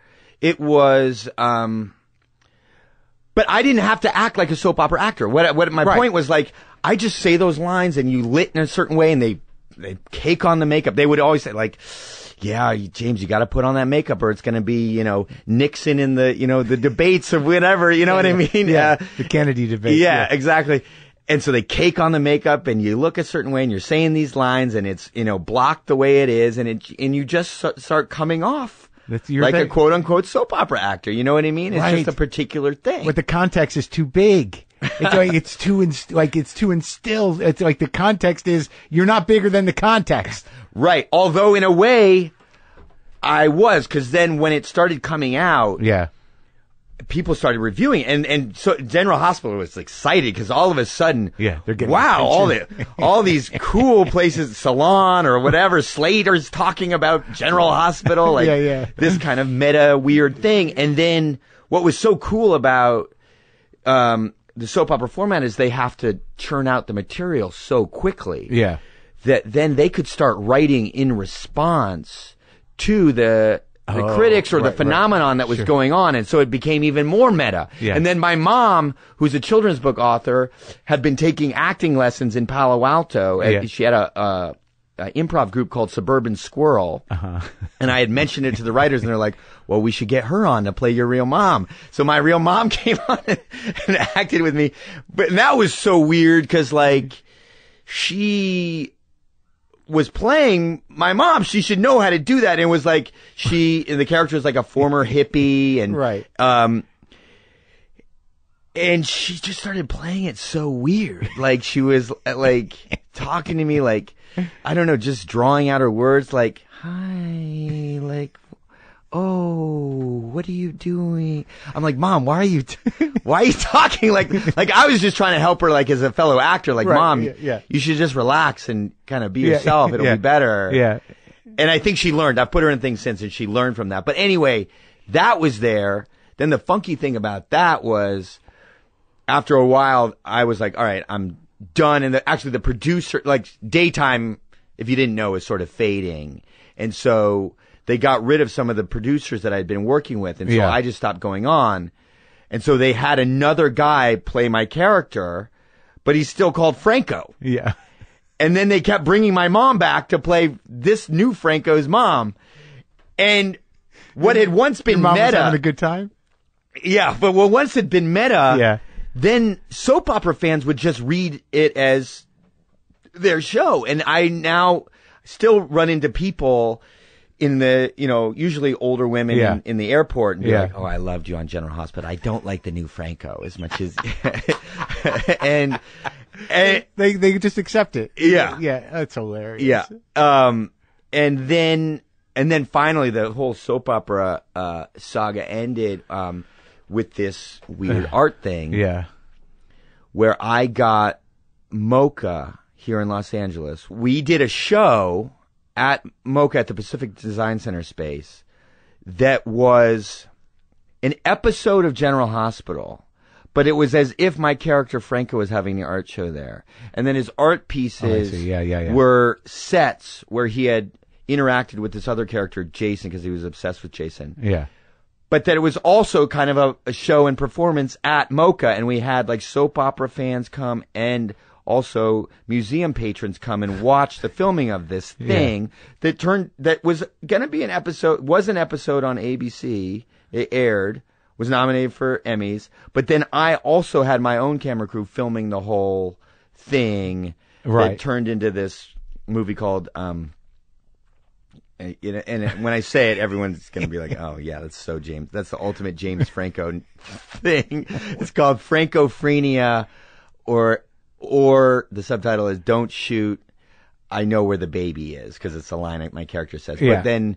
It was, but I didn't have to act like a soap opera actor. What my point was, like, I just say those lines and you lit in a certain way and they cake on the makeup. They would always say, like, yeah, James, you got to put on that makeup or it's going to be, Nixon in the, the debates or whatever, what I mean? Yeah. The Kennedy debate. Yeah, exactly. And so they cake on the makeup and you look a certain way and you're saying these lines and it's, blocked the way it is and you just start coming off. Like a quote unquote soap opera actor. You know what I mean? It's just a particular thing. But the context is too big. It's like it's too instilled. It's like the context is you're not bigger than the context. Right. Although in a way I was, because then when it started coming out, people started reviewing and so General Hospital was excited because all of a sudden, they're getting all these cool places, Salon or whatever, Slater's talking about General Hospital, like this kind of meta weird thing. And then what was so cool about the soap opera format is they have to churn out the material so quickly. Yeah. That then they could start writing in response to the critics or the phenomenon that was going on. And so it became even more meta. Yeah. And then my mom, who's a children's book author, had been taking acting lessons in Palo Alto. Yeah. She had a improv group called Suburban Squirrel. And I had mentioned it to the writers and they're like, well, we should get her on to play your real mom. So my real mom came on and acted with me. But that was so weird because like she was playing my mom. She should know how to do that. And it was like the character was like a former hippie and, right. And she just started playing it so weird. Like she was like talking to me like, I don't know, just drawing out her words like, hi, like, oh, what are you doing? I'm like, Mom, why are you talking like I was just trying to help her like as a fellow actor, like, right, Mom, you should just relax and kind of be yourself. It'll be better. Yeah. And I think she learned. I've put her in things since and she learned from that. But anyway, that was there. Then the funky thing about that was after a while, I was like, all right, I'm done. And actually the producer, like daytime, if you didn't know, is sort of fading. And so they got rid of some of the producers that I'd been working with. And so I just stopped going on. And so they had another guy play my character, but he's still called Franco. Yeah. And then they kept bringing my mom back to play this new Franco's mom. And what had once been Your mom meta. Was having a good time? Yeah. But what once had been meta. Then soap opera fans would just read it as their show. And I now still run into people in the, usually older women in the airport and be like, oh, I loved you on General Hospital. I don't like the new Franco as much as, and they just accept it. Yeah. Yeah. That's hilarious. Yeah. And then finally the whole soap opera, saga ended, with this weird art thing. Yeah. Where I got Mocha here in Los Angeles. We did a show at Mocha at the Pacific Design Center space that was an episode of General Hospital, but it was as if my character Franco was having the art show there. And then his art pieces were sets where he had interacted with this other character, Jason, because he was obsessed with Jason. Yeah. But that it was also kind of a show and performance at Mocha, and we had like soap opera fans come and also museum patrons come and watch the filming of this thing that was going to be an episode on ABC. It aired, was nominated for Emmys, but then I also had my own camera crew filming the whole thing. Right. That turned into this movie called, and when I say it, everyone's going to be like, oh yeah, that's so James. That's the ultimate James Franco thing. It's called Francophrenia, or the subtitle is Don't Shoot, I Know Where the Baby Is, because it's a line my character says. Yeah. But then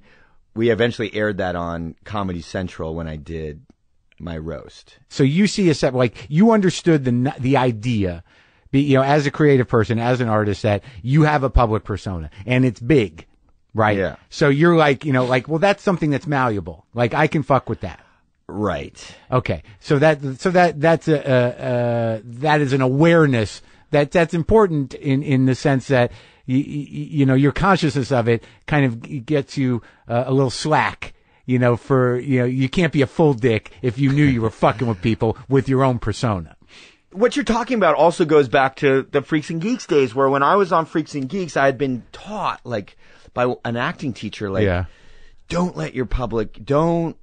we eventually aired that on Comedy Central when I did my roast. So you see a set, like you understood the idea, as a creative person, as an artist, that you have a public persona and it's big. Right. Yeah. So you're like, well, that's something that's malleable. Like I can fuck with that. Right. Okay. So that is an awareness that's important in the sense that your consciousness of it kind of gets you a little slack. You can't be a full dick if you knew you were fucking with people with your own persona. What you're talking about also goes back to the Freaks and Geeks days, where when I was on Freaks and Geeks, I had been taught by an acting teacher, don't let your public, don't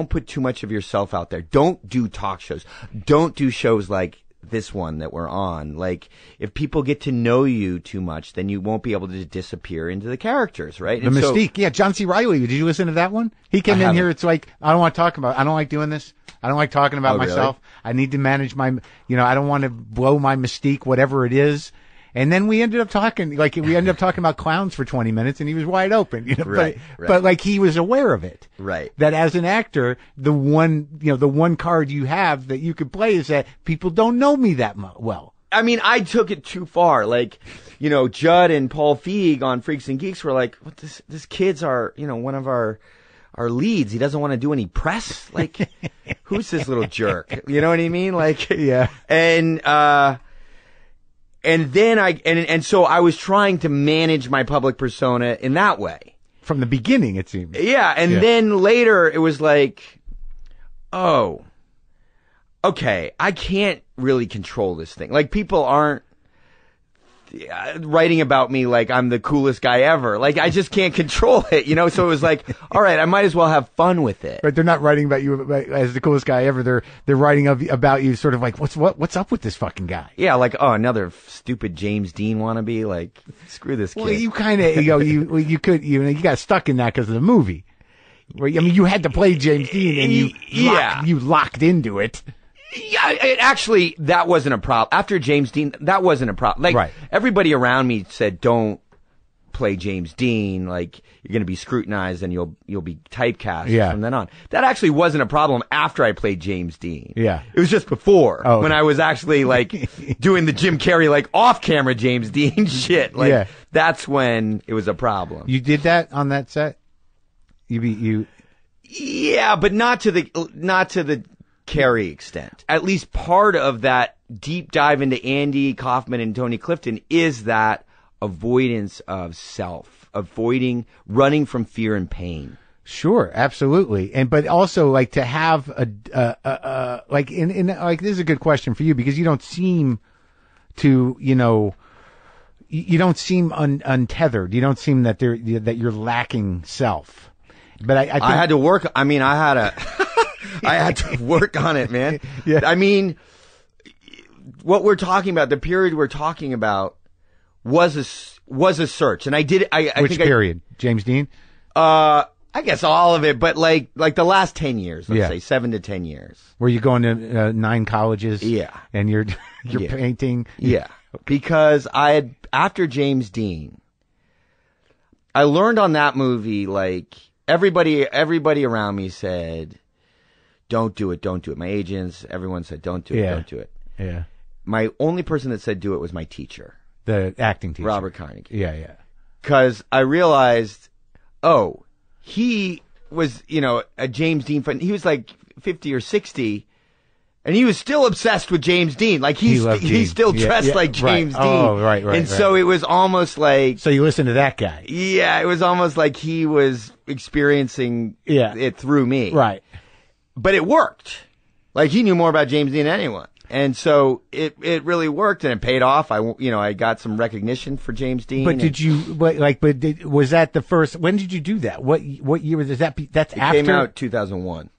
put too much of yourself out there. Don't do talk shows. Don't do shows like this one that we're on. Like, if people get to know you too much, then you won't be able to disappear into the characters, right? The mystique. Yeah, John C. Reilly. Did you listen to that one? He came in here. It's like, I don't want to talk about, I don't like doing this. I don't like talking about myself. Really? I need to manage my, I don't want to blow my mystique, whatever it is. And then we ended up talking about clowns for 20 minutes and he was wide open, right. But like he was aware of it. Right. That as an actor, the one card you have that you could play is that people don't know me that well. I mean, I took it too far. Like, Judd and Paul Feig on Freaks and Geeks were like, what this kids are, one of our our leads. He doesn't want to do any press. Like, who's this little jerk? You know what I mean? Like, yeah. And then so I was trying to manage my public persona in that way. From the beginning, it seems. Yeah. And then later it was like, oh, okay, I can't really control this thing. Like, people aren't writing about me like I'm the coolest guy ever. Like, I just can't control it, you know? So it was like, all right, I might as well have fun with it. But they're not writing about you as the coolest guy ever. They're writing about you sort of like, what's up with this fucking guy? Yeah, like, oh, another stupid James Dean wannabe. Like, screw this kid. Well, you kind of, you got stuck in that because of the movie. I mean, you had to play James Dean and you locked into it. Yeah, actually, that wasn't a problem. After James Dean, that wasn't a problem. Like, right. Everybody around me said, don't play James Dean. Like, you're going to be scrutinized and you'll be typecast from then on. That actually wasn't a problem after I played James Dean. Yeah. It was just before when I was actually, like, doing the Jim Carrey, like, off-camera James Dean shit. Like, that's when it was a problem. You did that on that set? Yeah, but not to the Carey extent. At least part of that deep dive into Andy Kaufman and Tony Clifton is that avoidance of self, running from fear and pain. Sure, absolutely. But also, like, to have like this is a good question for you because you don't seem to, you don't seem untethered. You don't seem that that you're lacking self. But I think I had to work. I mean, I had to work on it, man. Yeah. I mean, what we're talking about, the period we're talking about, was a search, and I did. Which period? James Dean? I guess all of it, but like the last 10 years, let's say 7 to 10 years. Were you going to 9 colleges? Yeah, and you're painting. Yeah, because after James Dean, I learned on that movie, like everybody around me said, don't do it. My agents, everyone said, don't do it. Yeah. My only person that said do it was my teacher. The acting teacher. Robert Carnegie. Yeah. Because I realized, he was, a James Dean fan. He was like 50 or 60, and he was still obsessed with James Dean. Like, he still dressed like James Dean. Oh, right. And so it was almost like... So you listen to that guy. Yeah, it was almost like he was experiencing it through me. Right. But it worked. Like, he knew more about James Dean than anyone. And so it really worked, and it paid off. I got some recognition for James Dean. But was that the first, when did you do that? What year was that? That's after? It came out 2001.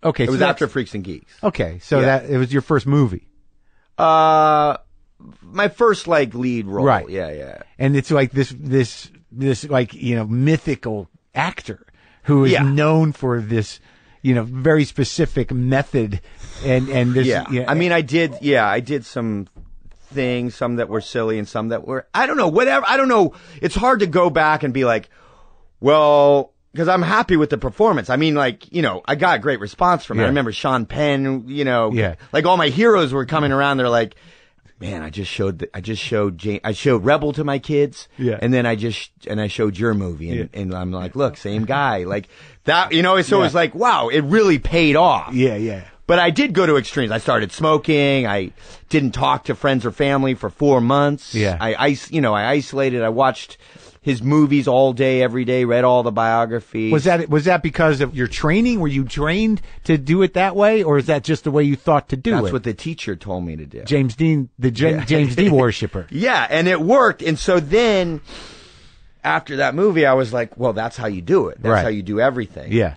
Okay. It was after Freaks and Geeks. Okay. So it was your first movie. My first, like, lead role. Right. Yeah. And it's like this like, mythical actor who is known for this, very specific method and this. Yeah. I mean, I did some things, some that were silly and some that were, I don't know, whatever. I don't know. It's hard to go back and be like, well, because I'm happy with the performance. I mean, like, I got a great response from it. I remember Sean Penn, like all my heroes were coming around. They're like, man, I showed Rebel to my kids. Yeah. And then I showed your movie and I'm like, look, same guy. Like that, so it was like, wow, it really paid off. Yeah. But I did go to extremes. I started smoking. I didn't talk to friends or family for 4 months. Yeah. I isolated. I watched his movies all day, every day, read all the biographies. Was that because of your training? Were you trained to do it that way, or is that just the way you thought to do it? That's what the teacher told me to do. James Dean, James Dean worshiper. Yeah, and it worked. And so then, after that movie, I was like, well, that's how you do it. That's how you do everything. Yeah.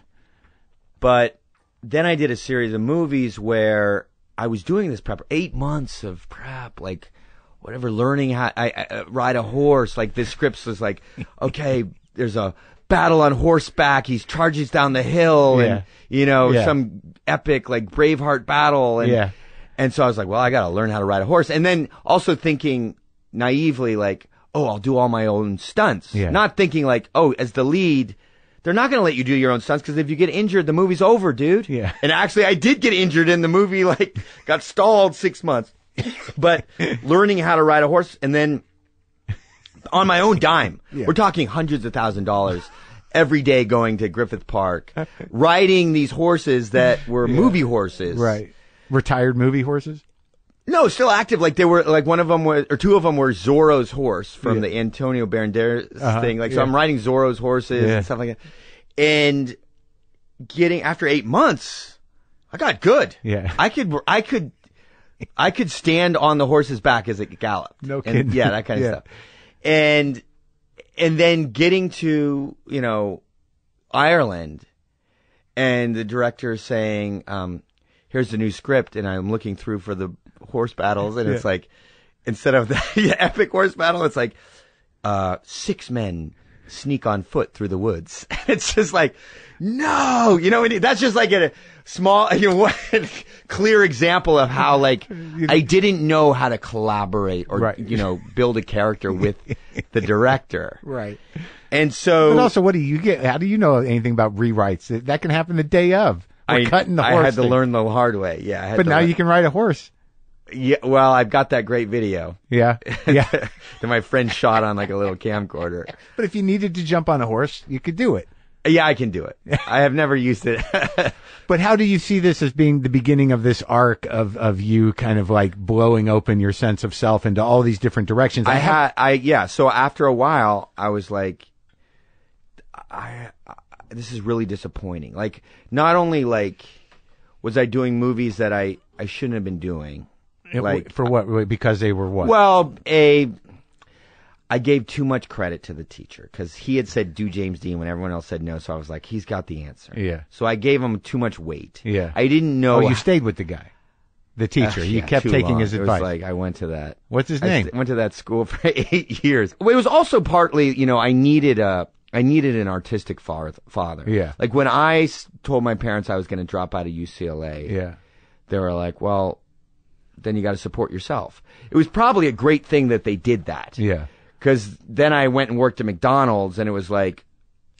But then I did a series of movies where I was doing this prep, 8 months of prep, like, whatever, learning how I ride a horse. Like, this script was like, okay, there's a battle on horseback. He charges down the hill, and some epic like Braveheart battle, and so I was like, well, I got to learn how to ride a horse, and then also thinking naively like, oh, I'll do all my own stunts, not thinking like, oh, as the lead, they're not going to let you do your own stunts because if you get injured, the movie's over, dude. Yeah. And actually, I did get injured in the movie, like, got stalled 6 months. But learning how to ride a horse, and then on my own dime, we're talking hundreds of $1,000s, every day going to Griffith Park, riding these horses that were movie horses. Right. Retired movie horses? No, still active. Like they were, like one of them was, or two of them were Zorro's horse from the Antonio Banderas thing. Like, so I'm riding Zorro's horses and stuff like that. And after 8 months, I got good. Yeah. I could stand on the horse's back as it galloped. No kidding. And, yeah, that kind of stuff. And then getting to, Ireland, and the director saying, here's the new script, and I'm looking through for the horse battles, and it's like, instead of the epic horse battle, it's like, 6 men sneak on foot through the woods. It's just like, no, that's just like a small, clear example of how, like, I didn't know how to collaborate or, build a character with the director. Right. And so. But also, what do you get? How do you know anything about rewrites? That can happen the day of. We're cutting the horse. I had to learn the hard way. Yeah. But now you can ride a horse. Yeah. Well, I've got that great video. Yeah. Yeah. That my friend shot on like a little camcorder. But if you needed to jump on a horse, you could do it. Yeah, I can do it. I have never used it. But how do you see this as being the beginning of this arc of you kind of like blowing open your sense of self into all these different directions? So after a while, I was like, this is really disappointing. Like, not only like was I doing movies that I shouldn't have been doing. Like, for what? Because they were what? Well, I gave too much credit to the teacher because he had said do James Dean when everyone else said no. So I was like, he's got the answer. Yeah. So I gave him too much weight. Yeah. I didn't know. Oh, you stayed with the guy, the teacher. You kept taking his advice. It was like I went to that. What's his name? I went to that school for 8 years. Well, it was also partly, I needed an artistic father. Yeah. Like when I told my parents I was going to drop out of UCLA. Yeah. They were like, well, then you got to support yourself. It was probably a great thing that they did that. Yeah. Because then I went and worked at McDonald's, and it was like,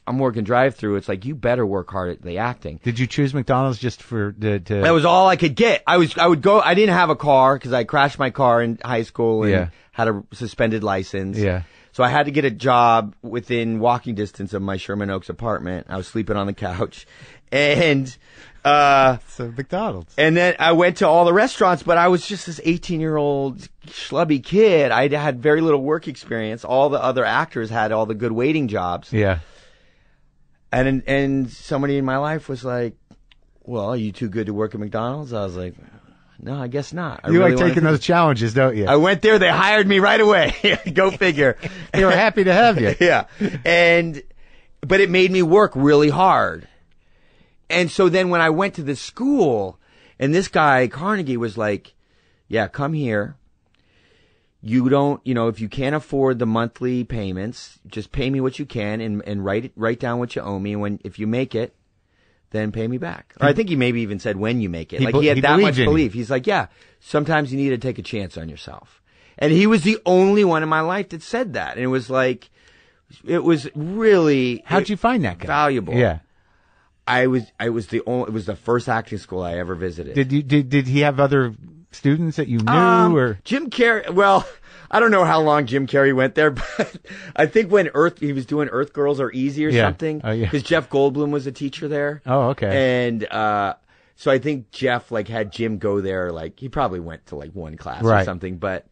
I'm working drive-through. It's like, you better work hard at the acting. Did you choose McDonald's just to? That was all I could get. I would go. I didn't have a car because I crashed my car in high school and had a suspended license. Yeah. So I had to get a job within walking distance of my Sherman Oaks apartment. I was sleeping on the couch, and so McDonald's. And then I went to all the restaurants, but I was just this 18-year-old schlubby kid. I had very little work experience. All the other actors had all the good waiting jobs. Yeah. And somebody in my life was like, well, are you too good to work at McDonald's? I was like, no, I guess not. You really like taking those challenges, don't you? I went there. They hired me right away. Go figure. They were happy to have you. Yeah. But it made me work really hard. And so then when I went to this school, and this guy, Carnegie, was like, yeah, come here. You don't, if you can't afford the monthly payments, just pay me what you can and write down what you owe me. And if you make it, then pay me back. Or I think he maybe even said when you make it. He had that much belief. He's like, yeah, sometimes you need to take a chance on yourself. And he was the only one in my life that said that. And it was like, it was really. How'd you find that guy? Valuable. Yeah. It was the first acting school I ever visited. Did he have other students that you knew or? Jim Carrey, well, I don't know how long Jim Carrey went there, but I think when he was doing Earth Girls Are Easy or something. Oh, yeah. Because Jeff Goldblum was a teacher there. Oh, okay. And, so I think Jeff, had Jim go there, he probably went to, one class or something, but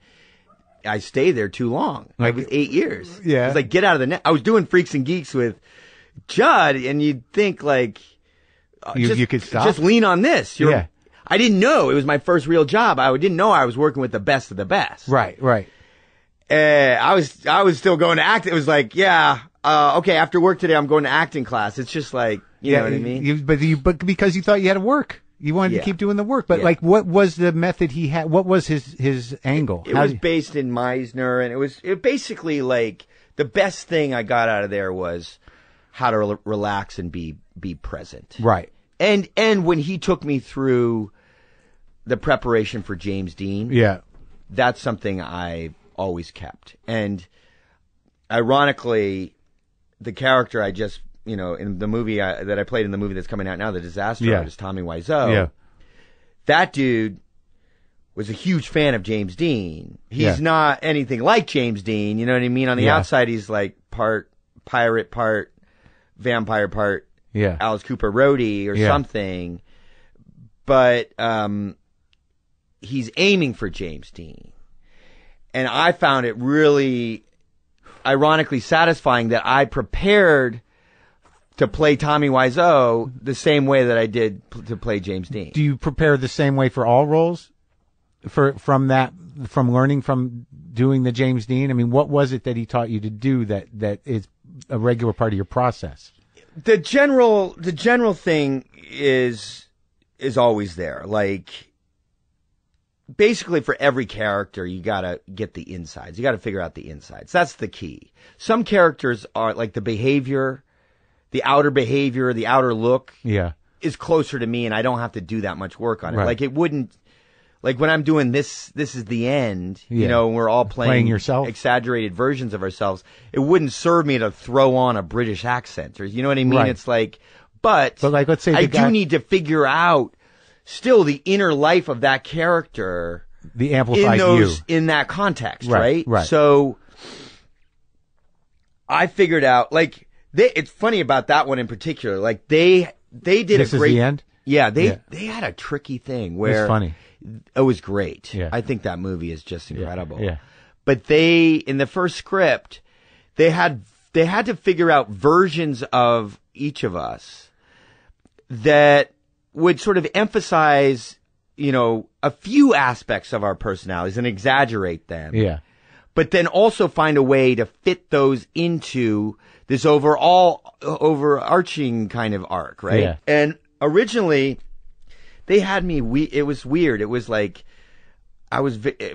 I stayed there too long. It was 8 years. Yeah. It was get out of the net. I was doing Freaks and Geeks with Judd, and you'd think, you could stop? Just lean on this. I didn't know. It was my first real job. I didn't know I was working with the best of the best. Right. I was still going to act. It was okay, after work today, I'm going to acting class. It's just you know what I mean? But because you thought you had to work. You wanted to keep doing the work. But what was the method he had? What was his angle? It was based in Meisner, and it basically the best thing I got out of there was how to relax and be present. Right. And when he took me through the preparation for James Dean, that's something I always kept. And ironically, the character I just, in the movie that I played in the movie that's coming out now, The Disaster Artist, Tommy Wiseau, that dude was a huge fan of James Dean. He's not anything like James Dean, you know what I mean? On the outside, he's part pirate, part vampire, part Alice Cooper roadie or something. But he's aiming for James Dean. And I found it really ironically satisfying that I prepared to play Tommy Wiseau the same way that I did to play James Dean. Do you prepare the same way for all roles? From learning from doing the James Dean? I mean, what was it that he taught you to do that is a regular part of your process? The general thing is always there. Like, basically for every character, you gotta get the insides. You gotta figure out the insides. That's the key. Some characters are like the behavior, the outer look is closer to me, and I don't have to do that much work on it. Right. Like, it wouldn't, like when I'm doing this is the end, you know, and we're all playing yourself, exaggerated versions of ourselves. It wouldn't serve me to throw on a British accent, or, you know what I mean? Right. It's like, but like, let's say I do need to figure out still the inner life of that character, the amplified in that context, right? Right. So I figured out, like, it's funny about that one in particular. Like, they did this a great. Is the end? Yeah, they had a tricky thing where it's funny. It was great. Yeah. I think that movie is just incredible. Yeah. But in the first script, they had to figure out versions of each of us that would sort of emphasize, you know, a few aspects of our personalities and exaggerate them. Yeah. But then also find a way to fit those into this overarching kind of arc, right? Yeah. And originally, they had me. It was weird. It was like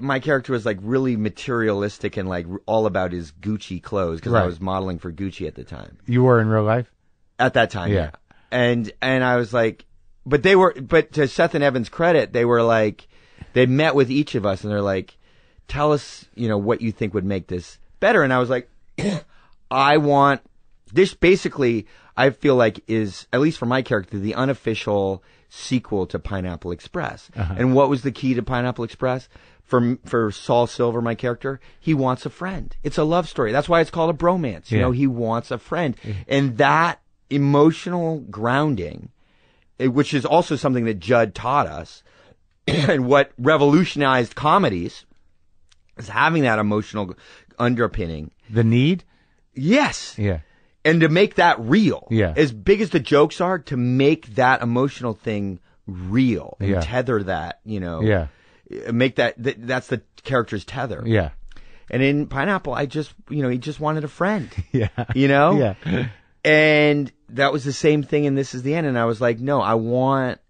my character was like really materialistic and like all about his Gucci clothes because I was modeling for Gucci at the time. You were in real life? At that time, yeah. And I was like, but to Seth and Evan's credit, they were like, they met with each of us and they're like, tell us, you know, what you think would make this better. And I was like, I want this. Basically, I feel like is, at least for my character, the unofficial sequel to Pineapple Express. Uh-huh. And what was the key to Pineapple Express? For Saul Silver, my character, he wants a friend. It's a love story. That's why it's called a bromance. You know, he wants a friend. And that emotional grounding, which is also something that Judd taught us, and what revolutionized comedies, is having that emotional underpinning. The need? Yes. Yeah. And to make that real. Yeah. As big as the jokes are, to make that emotional thing real and tether that, you know. Yeah. Make that's the character's tether. Yeah. And in Pineapple, he just wanted a friend. Yeah. You know? Yeah. And that was the same thing in This Is the End. And I was like, no, I want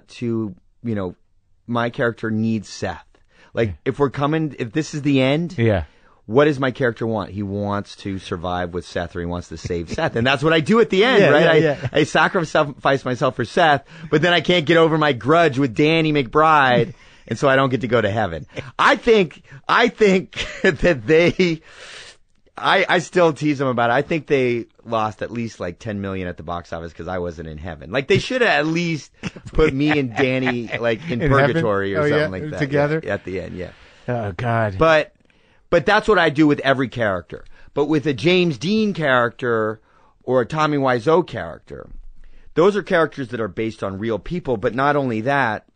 to, you know, my character needs Seth. Like, if this is the end, what does my character want? He wants to survive with Seth, or he wants to save Seth. And that's what I do at the end, right? I sacrifice myself for Seth, but then I can't get over my grudge with Danny McBride, and so I don't get to go to heaven. I think that I still tease them about it. I think they lost at least like $10 million at the box office because I wasn't in heaven. Like, they should have at least put me and Danny like in purgatory or something like that together at the end. Yeah. Oh God. But that's what I do with every character. But with a James Dean character or a Tommy Wiseau character, those are characters that are based on real people. But not only that,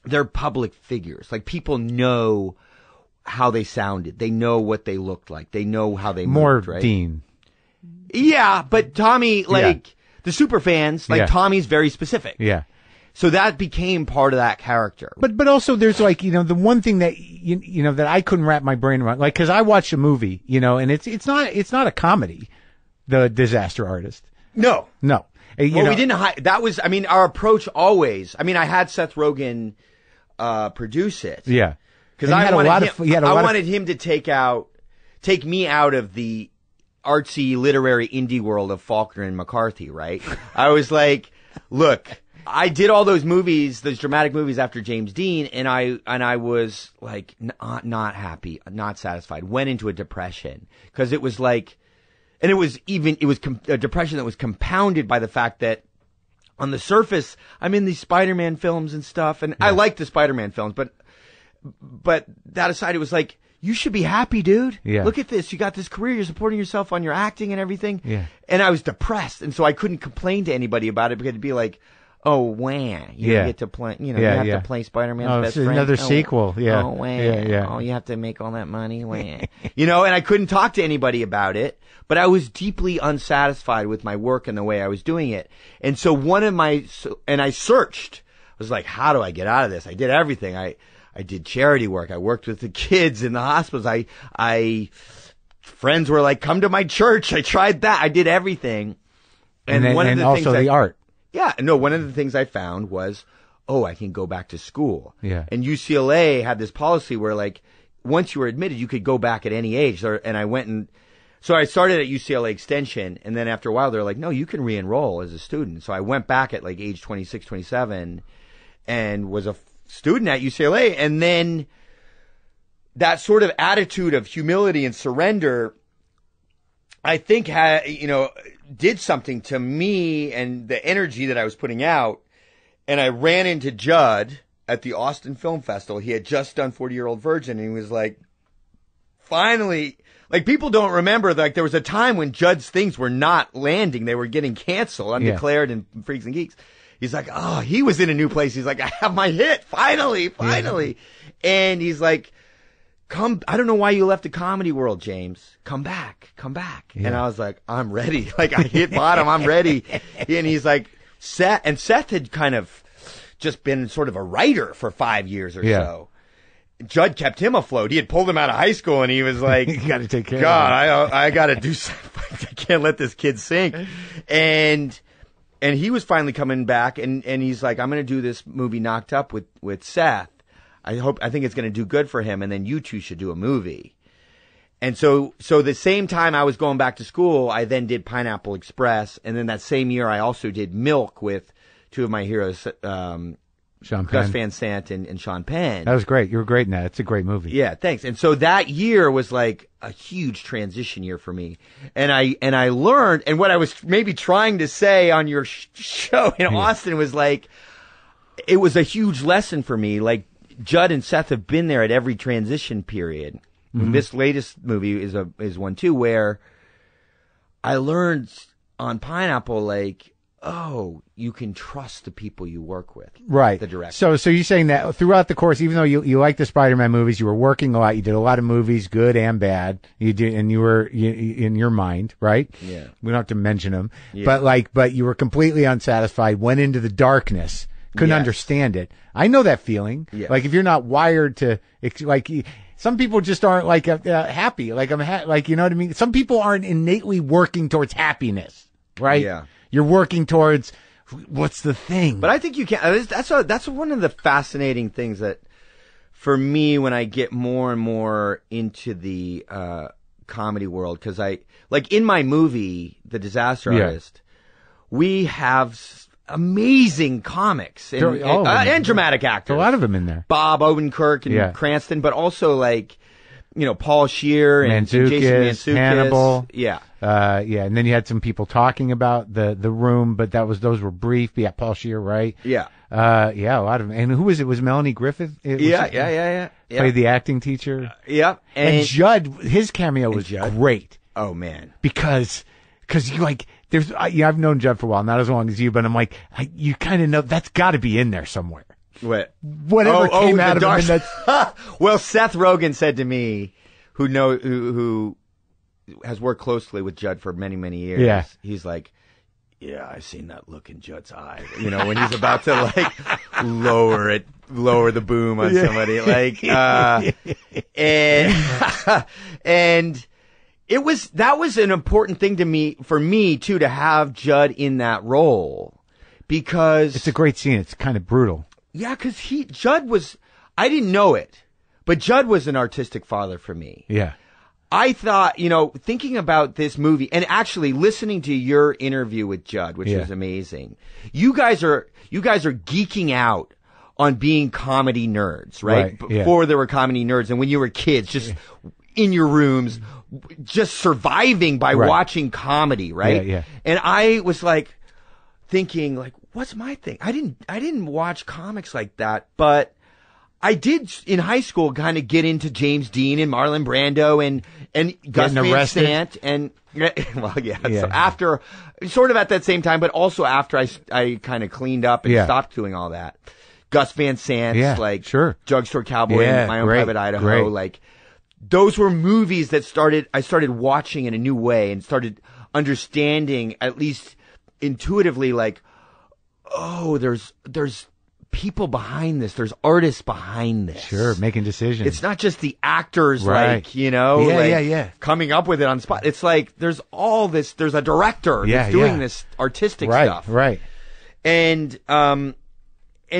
they're public figures. Like, people know how they sounded. They know what they looked like. They know how they moved, right? More Dean. Yeah, but Tommy, the super fans, Tommy's very specific. Yeah. So that became part of that character. But also there's like, you know, the one thing that, you know, that I couldn't wrap my brain around, like, cause I watched a movie, you know, and it's not a comedy, The Disaster Artist. No. We didn't that was, I mean, our approach always, I mean, I had Seth Rogen, produce it. Yeah. Cause I wanted him to take me out of the artsy literary indie world of Faulkner and McCarthy, right? I was like, look, I did all those movies, those dramatic movies after James Dean, and I was like not happy, not satisfied. Went into a depression because it was like, and it was a depression that was compounded by the fact that on the surface I'm in these Spider-Man films and stuff, and I like the Spider-Man films, but that aside, it was like, you should be happy, dude. Yeah. Look at this. You got this career. You're supporting yourself on your acting and everything. Yeah. And I was depressed. And so I couldn't complain to anybody about it because it'd be like, oh, wah. You get to play, you have to play Spider-Man's best friend. Another sequel. Yeah. Oh, wah. Yeah. Oh, you have to make all that money. Wah. And I couldn't talk to anybody about it. But I was deeply unsatisfied with my work and the way I was doing it. And so and I searched. I was like, how do I get out of this? I did everything. I did charity work. I worked with the kids in the hospitals. Friends were like, come to my church. I tried that. I did everything. And one of the things the art. Yeah. No, one of the things I found was, I can go back to school. Yeah. And UCLA had this policy where like, once you were admitted, you could go back at any age. And I went so I started at UCLA Extension. And then after a while, they're like, no, you can re-enroll as a student. So I went back at like age 26, 27 and was a student at UCLA. And then that sort of attitude of humility and surrender, I think did something to me and the energy that I was putting out. And I ran into Judd at the Austin Film Festival. He had just done 40-Year-Old Virgin. And he was like, finally, like people don't remember, like there was a time when Judd's things were not landing. They were getting canceled, undeclared and Freaks and Geeks. He's like, he was in a new place. He's like, I have my hit. Finally. Yeah. And he's like, I don't know why you left the comedy world, James. Come back. Yeah. And I was like, I'm ready. Like I hit bottom. I'm ready. And he's like, Seth had kind of just been sort of a writer for 5 years or so. Judd kept him afloat. He had pulled him out of high school and he was like, you got to take care of him. I got to do something. I can't let this kid sink. And he was finally coming back and he's like, I'm going to do this movie Knocked Up with Seth. I think it's going to do good for him. And then you two should do a movie. And so the same time I was going back to school, I then did Pineapple Express. And then that same year, I also did Milk with two of my heroes, Sean Penn. Gus Van Sant and Sean Penn. That was great. You were great in that. It's a great movie. Yeah, thanks. And so that year was like a huge transition year for me. And I learned, and what I was maybe trying to say on your show in Austin was like, it was a huge lesson for me. Like Judd and Seth have been there at every transition period. Mm-hmm. This latest movie is one too, where I learned on Pineapple, like, you can trust the people you work with. Right. The director. So you're saying that throughout the course, even though you like the Spider-Man movies, you were working a lot, you did a lot of movies, good and bad. You did, and you were in your mind, right? Yeah. We don't have to mention them. Yeah. But you were completely unsatisfied, went into the darkness, couldn't understand it. I know that feeling. Yes. Like if you're not wired to, like, some people just aren't like happy. Like like, you know what I mean? Some people aren't innately working towards happiness, right? Yeah. You're working towards what's the thing. But I think you can. That's one of the fascinating things that, for me, when I get more and more into the comedy world, because in my movie, The Disaster Artist, we have amazing comics and dramatic actors. There's a lot of them in there. Bob Odenkirk and Cranston, but also Paul Scheer and Jason Mantzoukas. Hannibal. Yeah. And then you had some people talking about the room, but those were brief. Yeah, Paul Scheer, right? Yeah. A lot of them. And who was it? Was Melanie Griffith? Yeah. Played the acting teacher. Yeah. And Judd, his cameo was great. Oh man. Because you like, I've known Judd for a while, not as long as you, but I'm like, you kind of know that's got to be in there somewhere. Whatever came out of him. Well, Seth Rogen said to me, who has worked closely with Judd for many, many years. Yeah. And like, yeah, I've seen that look in Judd's eye. When he's about to lower the boom on somebody. And that was an important thing for me too, to have Judd in that role, because it's a great scene. It's kind of brutal. Yeah, because Judd was, I didn't know it, but Judd was an artistic father for me. Yeah. I thought, thinking about this movie and actually listening to your interview with Judd, which was amazing. You guys are geeking out on being comedy nerds, right? Before there were comedy nerds, and when you were kids, just in your rooms, just surviving by watching comedy, right? Yeah. And I was like thinking, like, what's my thing? I didn't watch comics like that, but I did in high school kind of get into James Dean and Marlon Brando and Gus Van Sant and well, yeah. So after, sort of at that same time, but also after I kind of cleaned up and stopped doing all that. Gus Van Sant's like Drugstore Cowboy and My Own Private Idaho, like those were movies that I started watching in a new way and started understanding, at least intuitively, like, oh, there's people behind this. There's artists behind this. Sure, making decisions. It's not just the actors, like, you know, coming up with it on the spot. It's like there's all this. There's a director that's doing this artistic stuff, right? And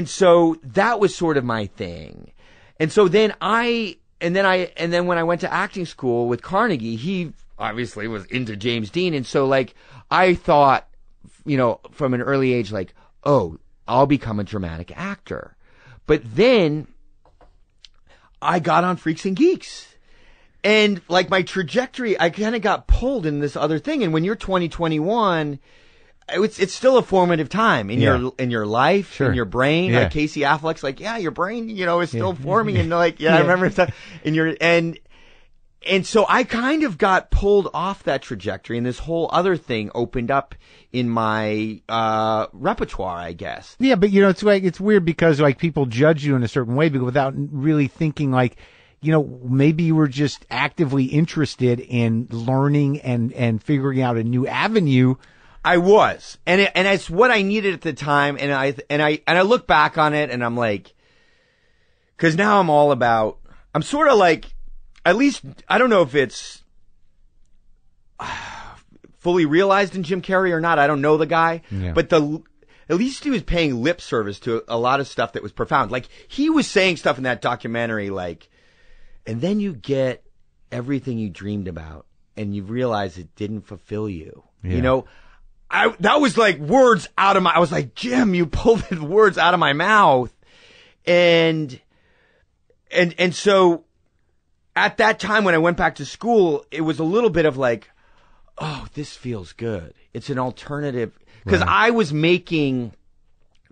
so that was sort of my thing. And so then when I went to acting school with Carnegie, he obviously was into James Dean, and so like I thought, you know, from an early age, like, oh, I'll become a dramatic actor. But then I got on Freaks and Geeks. And like my trajectory, I kind of got pulled in this other thing. And when you're 20, 21, it's still a formative time in your life, in your brain. Like Casey Affleck's like, your brain, you know, is still forming. And like, I remember stuff and so I kind of got pulled off that trajectory, and this whole other thing opened up in my repertoire, I guess. Yeah, but you know, it's like it's weird because like people judge you in a certain way without really thinking like, you know, maybe you were just actively interested in learning and figuring out a new avenue. I was, and it's what I needed at the time, and I look back on it, and I'm like, because now I'm sort of like. At least, I don't know if it's fully realized in Jim Carrey or not. I don't know the guy. Yeah. But at least he was paying lip service to a lot of stuff that was profound. Like, he was saying stuff in that documentary like, and then you get everything you dreamed about, and you realize it didn't fulfill you. Yeah. You know, that was like words out of I was like, Jim, you pulled the words out of my mouth. And so, at that time when I went back to school, it was a little bit of like, oh, this feels good. It's an alternative. Because I was making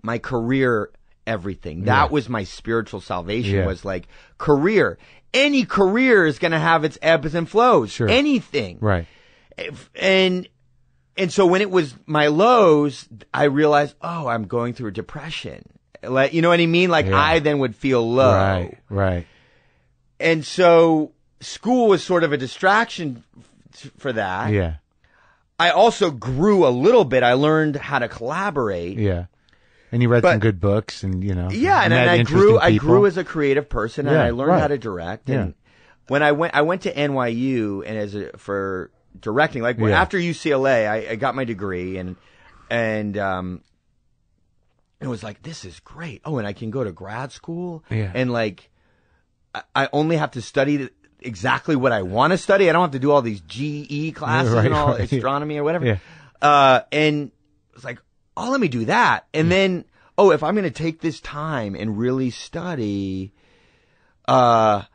my career everything. That was my spiritual salvation, was like career. Any career is going to have its ebbs and flows. Sure. Anything. Right. And so when it was my lows, I realized, oh, I'm going through a depression. Like, you know what I mean? Like I then would feel low. Right. And so school was sort of a distraction for that. Yeah. I also grew a little bit. I learned how to collaborate. Yeah. And you read some good books and, you know. Yeah. And I grew as a creative person, and I learned how to direct. Yeah. And when I went to NYU and for directing, like after UCLA, I got my degree and it was like, this is great. Oh, and I can go to grad school and like, I only have to study exactly what I want to study. I don't have to do all these GE classes and all astronomy or whatever. Yeah. And it's like, oh, let me do that. And then, if I'm going to take this time and really study, and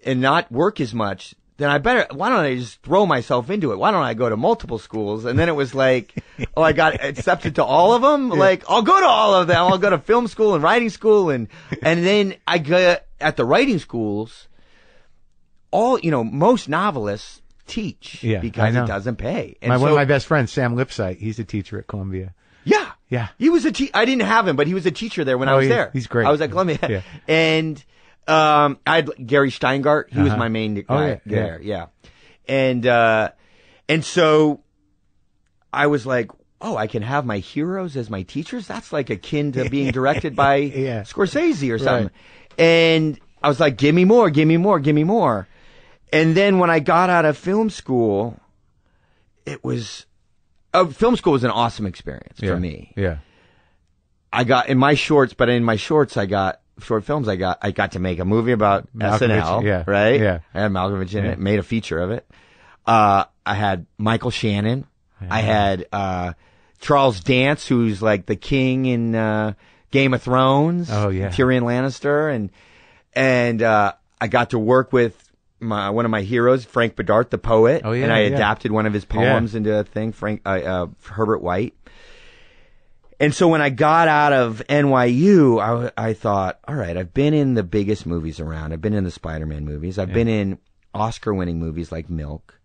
not work as much, then why don't I just throw myself into it? Why don't I go to multiple schools? And then it was like, I got accepted to all of them. Yeah. Like, I'll go to all of them. I'll go to film school and writing school. And then I got at the writing schools, most novelists teach because it doesn't pay. And one of my best friends, Sam Lipsyte, he's a teacher at Columbia. Yeah. Yeah. He was I didn't have him, but he was a teacher there when I was there. He's great. I was at Columbia. Yeah. And, I had Gary Steingart. He was my main guy there. Yeah. And so I was like, oh, I can have my heroes as my teachers? That's like akin to being directed by Scorsese or something. Right. And I was like, give me more, give me more, give me more. And then when I got out of film school, film school was an awesome experience for me. Yeah. I got I got short films. I got to make a movie about SNL, right? Yeah. I had Malkovich in it, made a feature of it. I had Michael Shannon. Yeah. I had, Charles Dance, who's like the king in, Game of Thrones. Oh, yeah. Tyrion Lannister. And I got to work with one of my heroes, Frank Bedart, the poet. Oh, yeah. And I adapted one of his poems into a thing, Herbert White. And so when I got out of NYU, I thought, all right, I've been in the biggest movies around. I've been in the Spider-Man movies. I've been in Oscar-winning movies like Milk.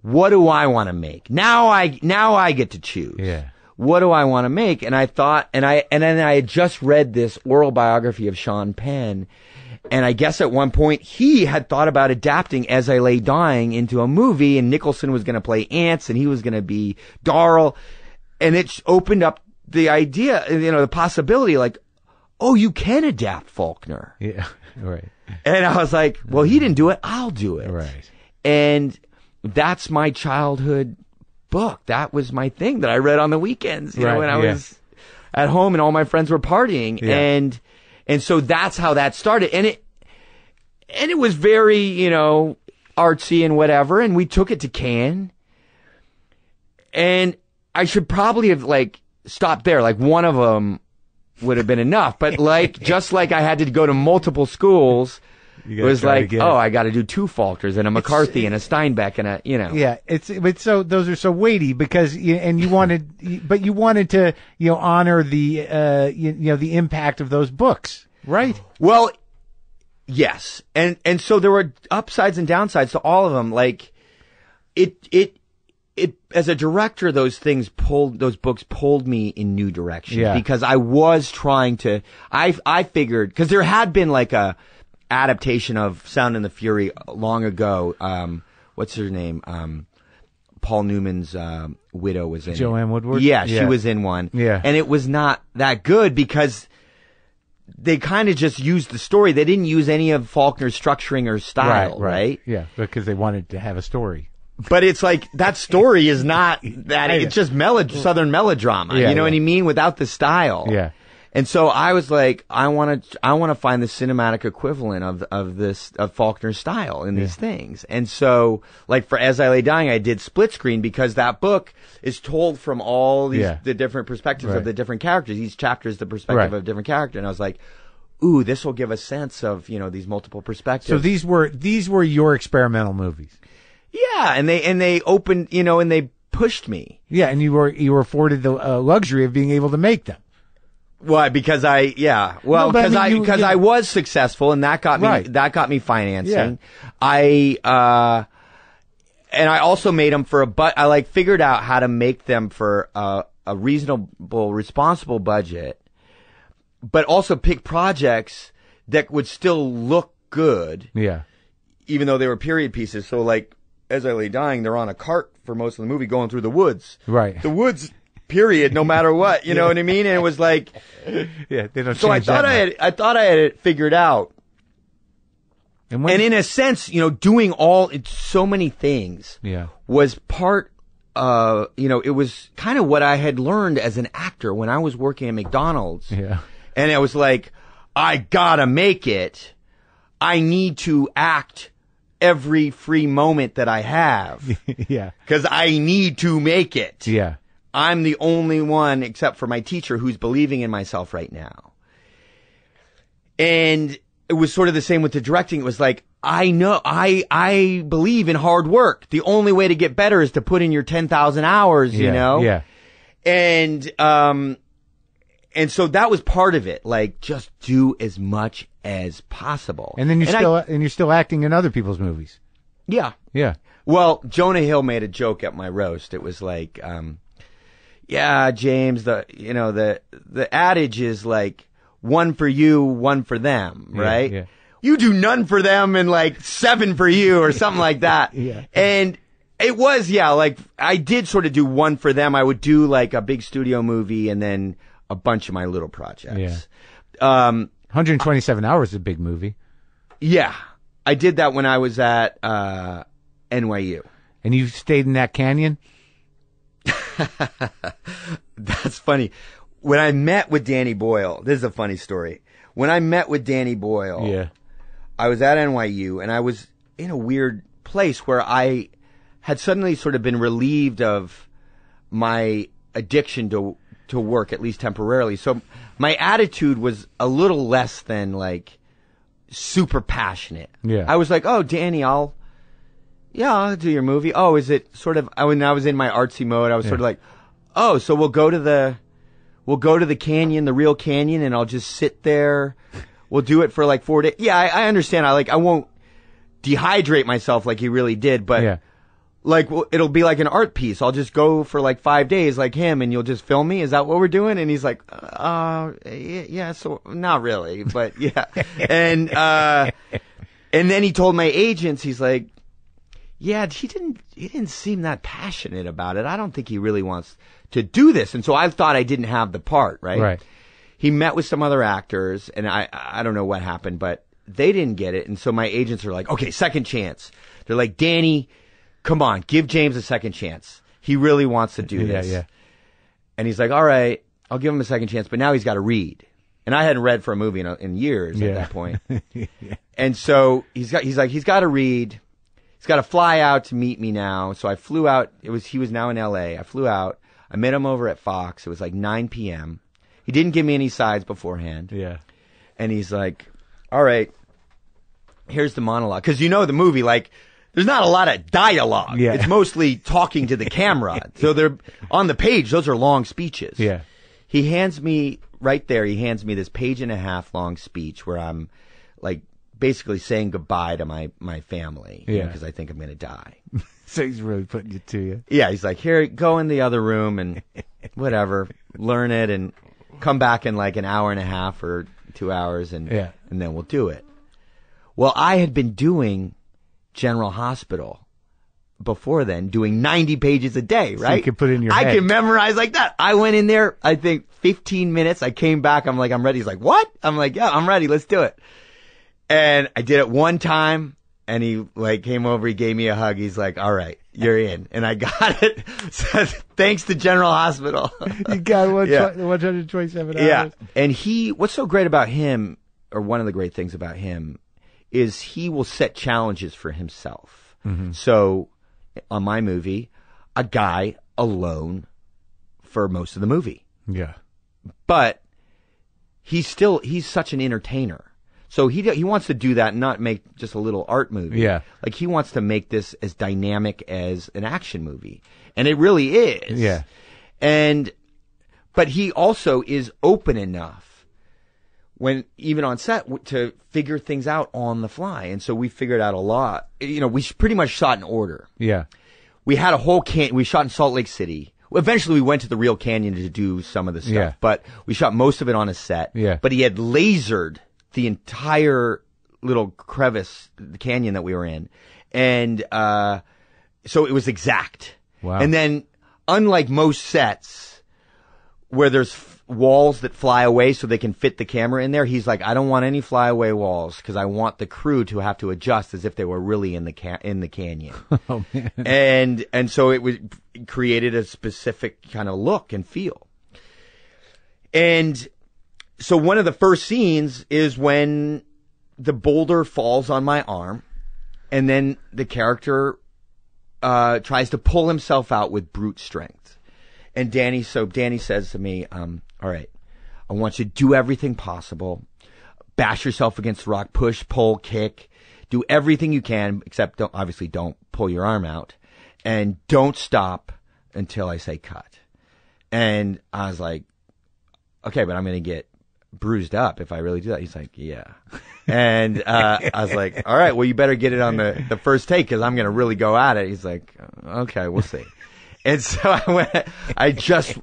What do I want to make? Now I get to choose. Yeah. What do I want to make? And I thought, and then I had just read this oral biography of Sean Penn. And I guess at one point he had thought about adapting As I Lay Dying into a movie, and Nicholson was going to play Ants and he was going to be Darl. And it opened up the idea, the possibility, like, oh, you can adapt Faulkner. Yeah, right. And I was like, well, he didn't do it. I'll do it. Right. And that's my childhood book. That was my thing that I read on the weekends, when I was at home and all my friends were partying. Yeah. And so that's how that started. And it was very, artsy and whatever. And we took it to Cannes. And I should probably have stopped there. Like one of them would have been enough. But just like I had to go to multiple schools, it was like, I got to do 2 Faulkners and a McCarthy and a Steinbeck and a, Yeah, but so those are so weighty because you wanted to, honor the, the impact of those books, right? Well, yes. And so there were upsides and downsides to all of them. Like it, as a director, those books pulled me in new directions because I was trying to, I figured, because there had been a adaptation of Sound and the Fury long ago. What's her name? Paul Newman's widow was in Joanne Woodward? Yeah, she was in one. Yeah. And it was not that good because they kind of just used the story. They didn't use any of Faulkner's structuring or style, right? Yeah, because they wanted to have a story. But it's like, that story is not that, it's just Southern melodrama, what I mean? Without the style. Yeah. And so I was like, I want to find the cinematic equivalent of Faulkner's style in these things. And so, for As I Lay Dying, I did split screen because that book is told from all the different perspectives of the different characters. Each chapter is the perspective of a different character. And I was like, ooh, this will give a sense of, these multiple perspectives. So these were your experimental movies. Yeah. And they opened, and they pushed me. Yeah. And you were afforded the luxury of being able to make them. Why? Because I was successful and that got me financing. Yeah. And I also made them for I figured out how to make them for a reasonable, responsible budget, but also pick projects that would still look good. Yeah. Even though they were period pieces. So As I Lay Dying, they're on a cart for most of the movie going through the woods. Right. The woods, period, no matter what. You know what I mean? And it was like, yeah, they don't. So I thought I had it figured out. And in a sense, doing so many things was part it was kind of what I had learned as an actor when I was working at McDonald's. Yeah. And I was like, I gotta make it. I need to act every free moment that I have. Yeah. Because I need to make it. Yeah. I'm the only one, except for my teacher, who's believing in myself right now. And it was sort of the same with the directing. It was like, I know, I believe in hard work. The only way to get better is to put in your 10,000 hours, Yeah. And so that was part of it. Just do as much as possible. And then you're still acting in other people's movies. Yeah. Yeah. Well, Jonah Hill made a joke at my roast. It was like, yeah, James, the adage is one for you, one for them, right? Yeah. You do none for them and 7 for you or something like that. Yeah. And it was, I did sort of do one for them. I would do a big studio movie and then a bunch of my little projects. Yeah. 127 Hours is a big movie. Yeah. I did that when I was at NYU. And you stayed in that canyon? That's funny. When I met with Danny Boyle, this is a funny story. When I met with Danny Boyle, I was at NYU and I was in a weird place where I had suddenly sort of been relieved of my addiction to work, at least temporarily. So my attitude was a little less than super passionate. Yeah. I was like, oh, Danny, I'll do your movie. Oh, is it sort of, when I was in my artsy mode, I was sort of like, oh, so we'll go to we'll go to the canyon, the real canyon, and I'll just sit there. We'll do it for like 4 days. Yeah, I understand. I won't dehydrate myself like he really did, but like it'll be like an art piece. I'll just go for like 5 days like him, and you'll just film me. Is that what we're doing? And he's like, yeah, so not really, but yeah. And then he told my agents, he's like, yeah, he didn't seem that passionate about it. I don't think he really wants to do this. And so I thought I didn't have the part, right? Right. He met with some other actors, and I don't know what happened, but they didn't get it. And so my agents are like, okay, second chance. They're like, Danny, come on, give James a second chance. He really wants to do this. Yeah. And he's like, all right, I'll give him a second chance, but now he's got to read. And I hadn't read for a movie in years at that point. And so he's got to read. He's got to fly out to meet me now. So I flew out. He was now in LA. I flew out. I met him over at Fox. It was like 9 p.m. He didn't give me any sides beforehand. Yeah. And he's like, all right, here's the monologue. Because the movie, like, there's not a lot of dialogue. Yeah. It's mostly talking to the camera. So they're on the page. Those are long speeches. Yeah. He hands me this 1.5-page long speech where I'm like basically saying goodbye to my family. Yeah. Because I think I'm going to die. So he's really putting it to you. Yeah. He's like, here, go in the other room and whatever, learn it and come back in like an hour and a half or 2 hours and then we'll do it. Well, I had been doing General Hospital before then, doing 90 pages a day, right? So you can put it in your head. I can memorize like that. I went in there, I think 15 minutes. I came back. I'm like, I'm ready. He's like, what? I'm like, yeah, I'm ready. Let's do it. And I did it one time, and he like came over. He gave me a hug. He's like, all right, you're in. And I got it. So, thanks to General Hospital. You got 127 hours. Yeah. And what's so great about him, or one of the great things about him, is he will set challenges for himself. Mm-hmm. So on my movie, a guy alone for most of the movie. Yeah. But he's such an entertainer. So he wants to do that and not make just a little art movie. Yeah. Like he wants to make this as dynamic as an action movie. And it really is. Yeah. But he also is open enough when even on set to figure things out on the fly. And so we figured out a lot. We pretty much shot in order. Yeah. We had a whole we shot in Salt Lake City. Eventually we went to the real canyon to do some of the stuff, but we shot most of it on a set. Yeah. But he had lasered the entire little crevice, the canyon that we were in. And, so it was exact. Wow. And then unlike most sets where there's walls that fly away so they can fit the camera in there, he's like, I don't want any flyaway walls because I want the crew to have to adjust as if they were really in the canyon. Oh, man. And so it created a specific kind of look and feel. And so one of the first scenes is when the boulder falls on my arm, and then the character tries to pull himself out with brute strength. And Danny says to me, all right, I want you to do everything possible. Bash yourself against the rock, push, pull, kick. Do everything you can, except obviously don't pull your arm out. And don't stop until I say cut. And I was like, okay, but I'm going to get bruised up if I really do that. He's like, yeah. And I was like, all right, well, you better get it on the first take because I'm going to really go at it. He's like, okay, we'll see. And so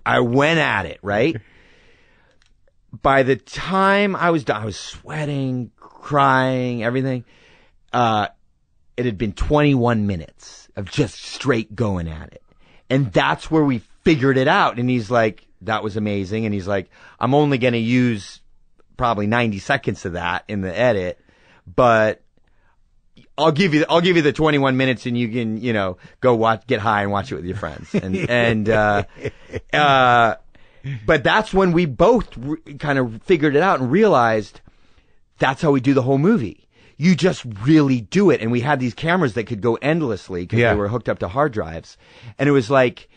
I went at it, right? By the time I was done, I was sweating, crying, everything. It had been 21 minutes of just straight going at it. And that's where we figured it out. And he's like, that was amazing. And he's like, I'm only going to use probably 90 seconds of that in the edit, but I'll give you the 21 minutes and you can, go get high and watch it with your friends. But that's when we both kind of figured it out and realized that's how we do the whole movie. You just really do it. And we had these cameras that could go endlessly because they were hooked up to hard drives. And it was like,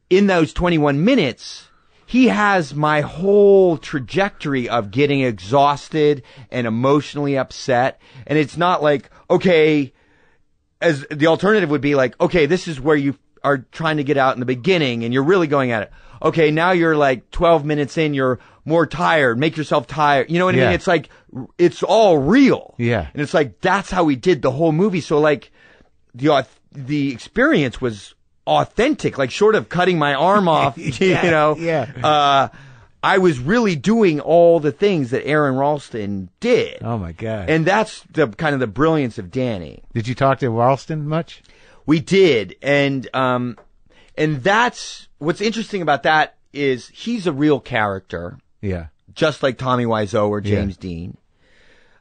in those 21 minutes, he has my whole trajectory of getting exhausted and emotionally upset. And it's not like, okay, as the alternative would be like, okay, this is where you are trying to get out in the beginning and you're really going at it. Okay, now you're like 12 minutes in, you're more tired. Make yourself tired. You know what I mean? It's like, it's all real. Yeah. And it's like, that's how we did the whole movie. So like, the experience was authentic, like short of cutting my arm off, I was really doing all the things that Aaron Ralston did. Oh my God. And that's the kind of the brilliance of Danny. Did you talk to Ralston much? We did. And that's what's interesting about that is he's a real character. Yeah. Just like Tommy Wiseau or James Dean.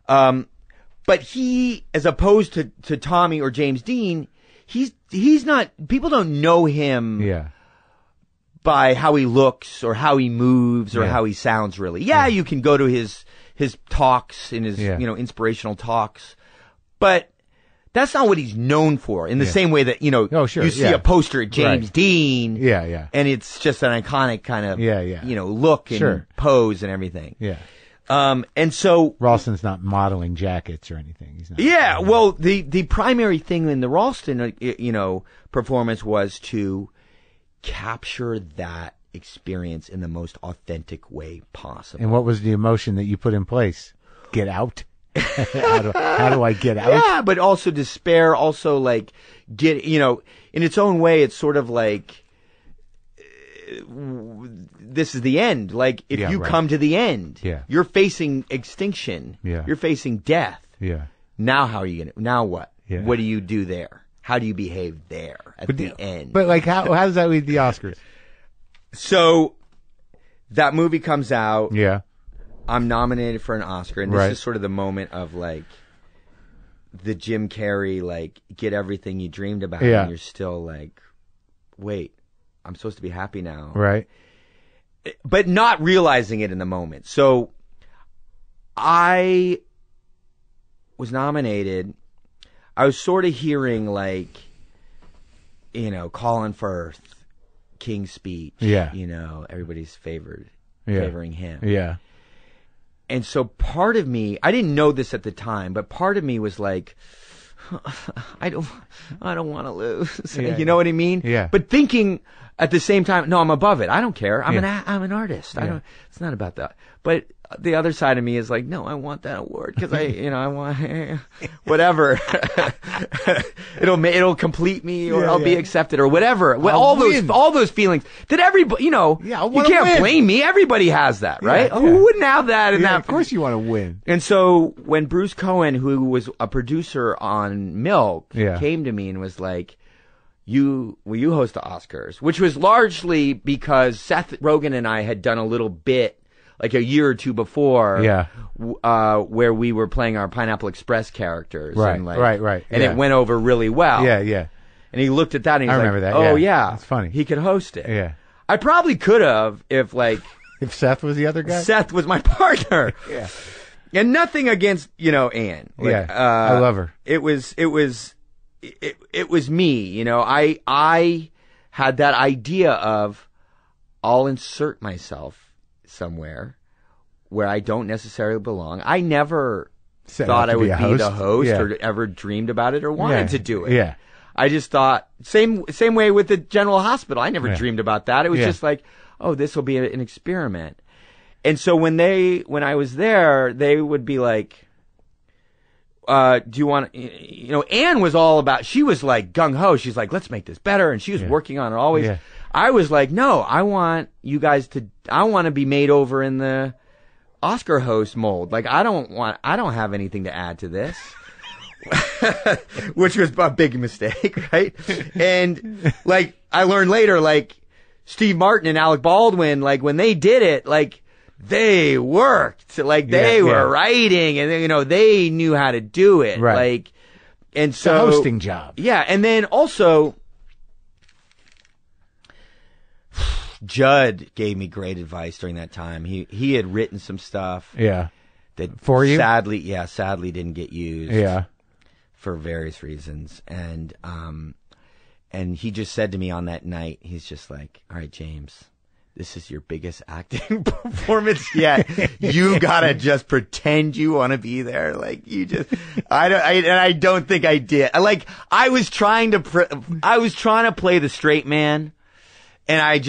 But he, as opposed to Tommy or James Dean, he's not, people don't know him by how he looks or how he moves or how he sounds really. Yeah, you can go to his talks and his, inspirational talks, but that's not what he's known for in the same way that, you see a poster at James Dean. Yeah. And it's just an iconic kind of, look and pose and everything. Yeah. And so Ralston's not modeling jackets or anything. He's not. Yeah. Well, the primary thing in the Ralston, performance was to capture that experience in the most authentic way possible. And what was the emotion that you put in place? Get out? how do I get out? Yeah, but also despair, also like in its own way, it's sort of like, this is the end. Like, if you come to the end, you're facing extinction. Yeah. You're facing death. Yeah. Now how are you going to, now what? Yeah. What do you do there? How do you behave there at the end? But like, how does that lead the Oscars? So, that movie comes out. Yeah. I'm nominated for an Oscar, and this is sort of the moment of like, the Jim Carrey, like, get everything you dreamed about, and you're still like, wait, I'm supposed to be happy now. Right. But not realizing it in the moment. So I was nominated. I was sort of hearing like, Colin Firth, King's Speech. Yeah. Everybody's favoring him. Yeah. And so part of me, I didn't know this at the time, but part of me was like, I don't want to lose. You know what I mean? Yeah. But thinking at the same time, no, I'm above it. I don't care. I'm an artist. It's not about that. But the other side of me is like, no, I want that award because I want whatever. It'll complete me, or I'll be accepted, or whatever. All those feelings that everybody, you can't blame me. Everybody has that, right? Who wouldn't have that? Of course you want to win. And so when Bruce Cohen, who was a producer on Milk, came to me and was like, will you host the Oscars? Which was largely because Seth Rogen and I had done a little bit like a year or two before, where we were playing our Pineapple Express characters. Right, and right. And it went over really well. Yeah. And he looked at that and he's like, that. oh yeah. It's funny. He could host it. Yeah. I probably could have if if Seth was the other guy? Seth was my partner. Yeah. And nothing against, Anne. I love her. It was me, I had that idea of, I'll insert myself somewhere where I don't necessarily belong. I never thought I would be the host or ever dreamed about it or wanted to do it. Yeah. I just thought, same way with the General Hospital. I never dreamed about that. It was just like, oh, this will be an experiment. And so when I was there, they would be like, do you want, Anne was all about, she was like gung ho. She's like, let's make this better. And she was working on it always. Yeah. I was like, no, I want you guys I want to be made over in the Oscar host mold. Like, I don't have anything to add to this. Which was a big mistake, right? And like, I learned later, like, Steve Martin and Alec Baldwin, like, when they did it, like, they worked, like, they were writing and, they knew how to do it. Right. Like, and so. It's a hosting job. Yeah. And then also, Judd gave me great advice during that time. He had written some stuff. Yeah. That for you? Sadly didn't get used. Yeah. For various reasons. And he just said to me on that night, he's just like, all right, James, this is your biggest acting performance yet. You gotta just pretend you want to be there. Like you just, I don't think I did. I was trying to play the straight man. And I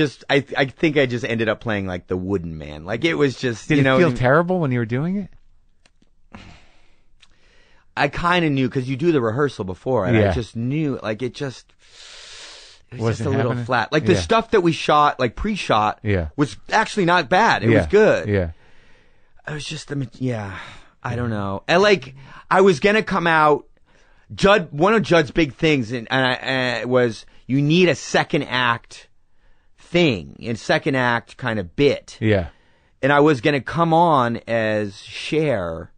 think I just ended up playing like the wooden man. Like it was just, Did it feel terrible when you were doing it? I kind of knew because you do the rehearsal before, and I just knew, like it was just a little flat. Like the stuff that we shot, like pre-shot, was actually not bad. It was good. Yeah, it was just I don't know. And like I was gonna come out. One of Judd's big things, was you need a second act thing, and second act kind of bit. Yeah, and I was gonna come on as Cher.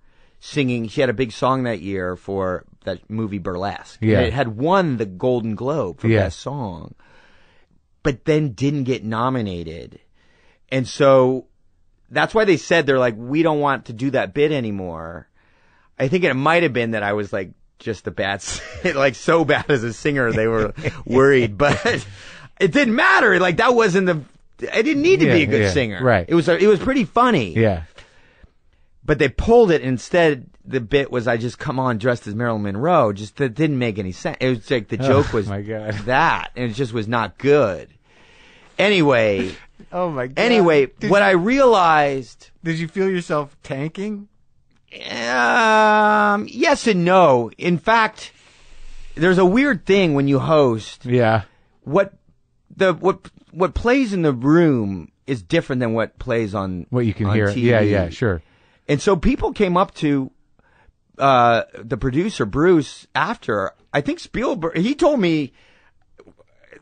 Singing, she had a big song that year for that movie Burlesque. Yeah. It had won the Golden Globe for Best Song, but then didn't get nominated. And so that's why they said, they're like, we don't want to do that bit anymore. I think it might have been that I was like just a bad, like so bad as a singer, they were worried, but it didn't matter. Like that wasn't I didn't need to be a good singer. Right. It was pretty funny. Yeah. But they pulled it. Instead, the bit was I just come on dressed as Marilyn Monroe. Just that didn't make any sense. It was like the joke was that, and it just was not good. Anyway. Oh my God. Anyway, I realized. Did you feel yourself tanking? Yes and no. In fact, there's a weird thing when you host. Yeah. What plays in the room is different than what plays on what you can on hear. TV. Yeah, sure. And so people came up to the producer, Bruce, after. I think Spielberg, he told me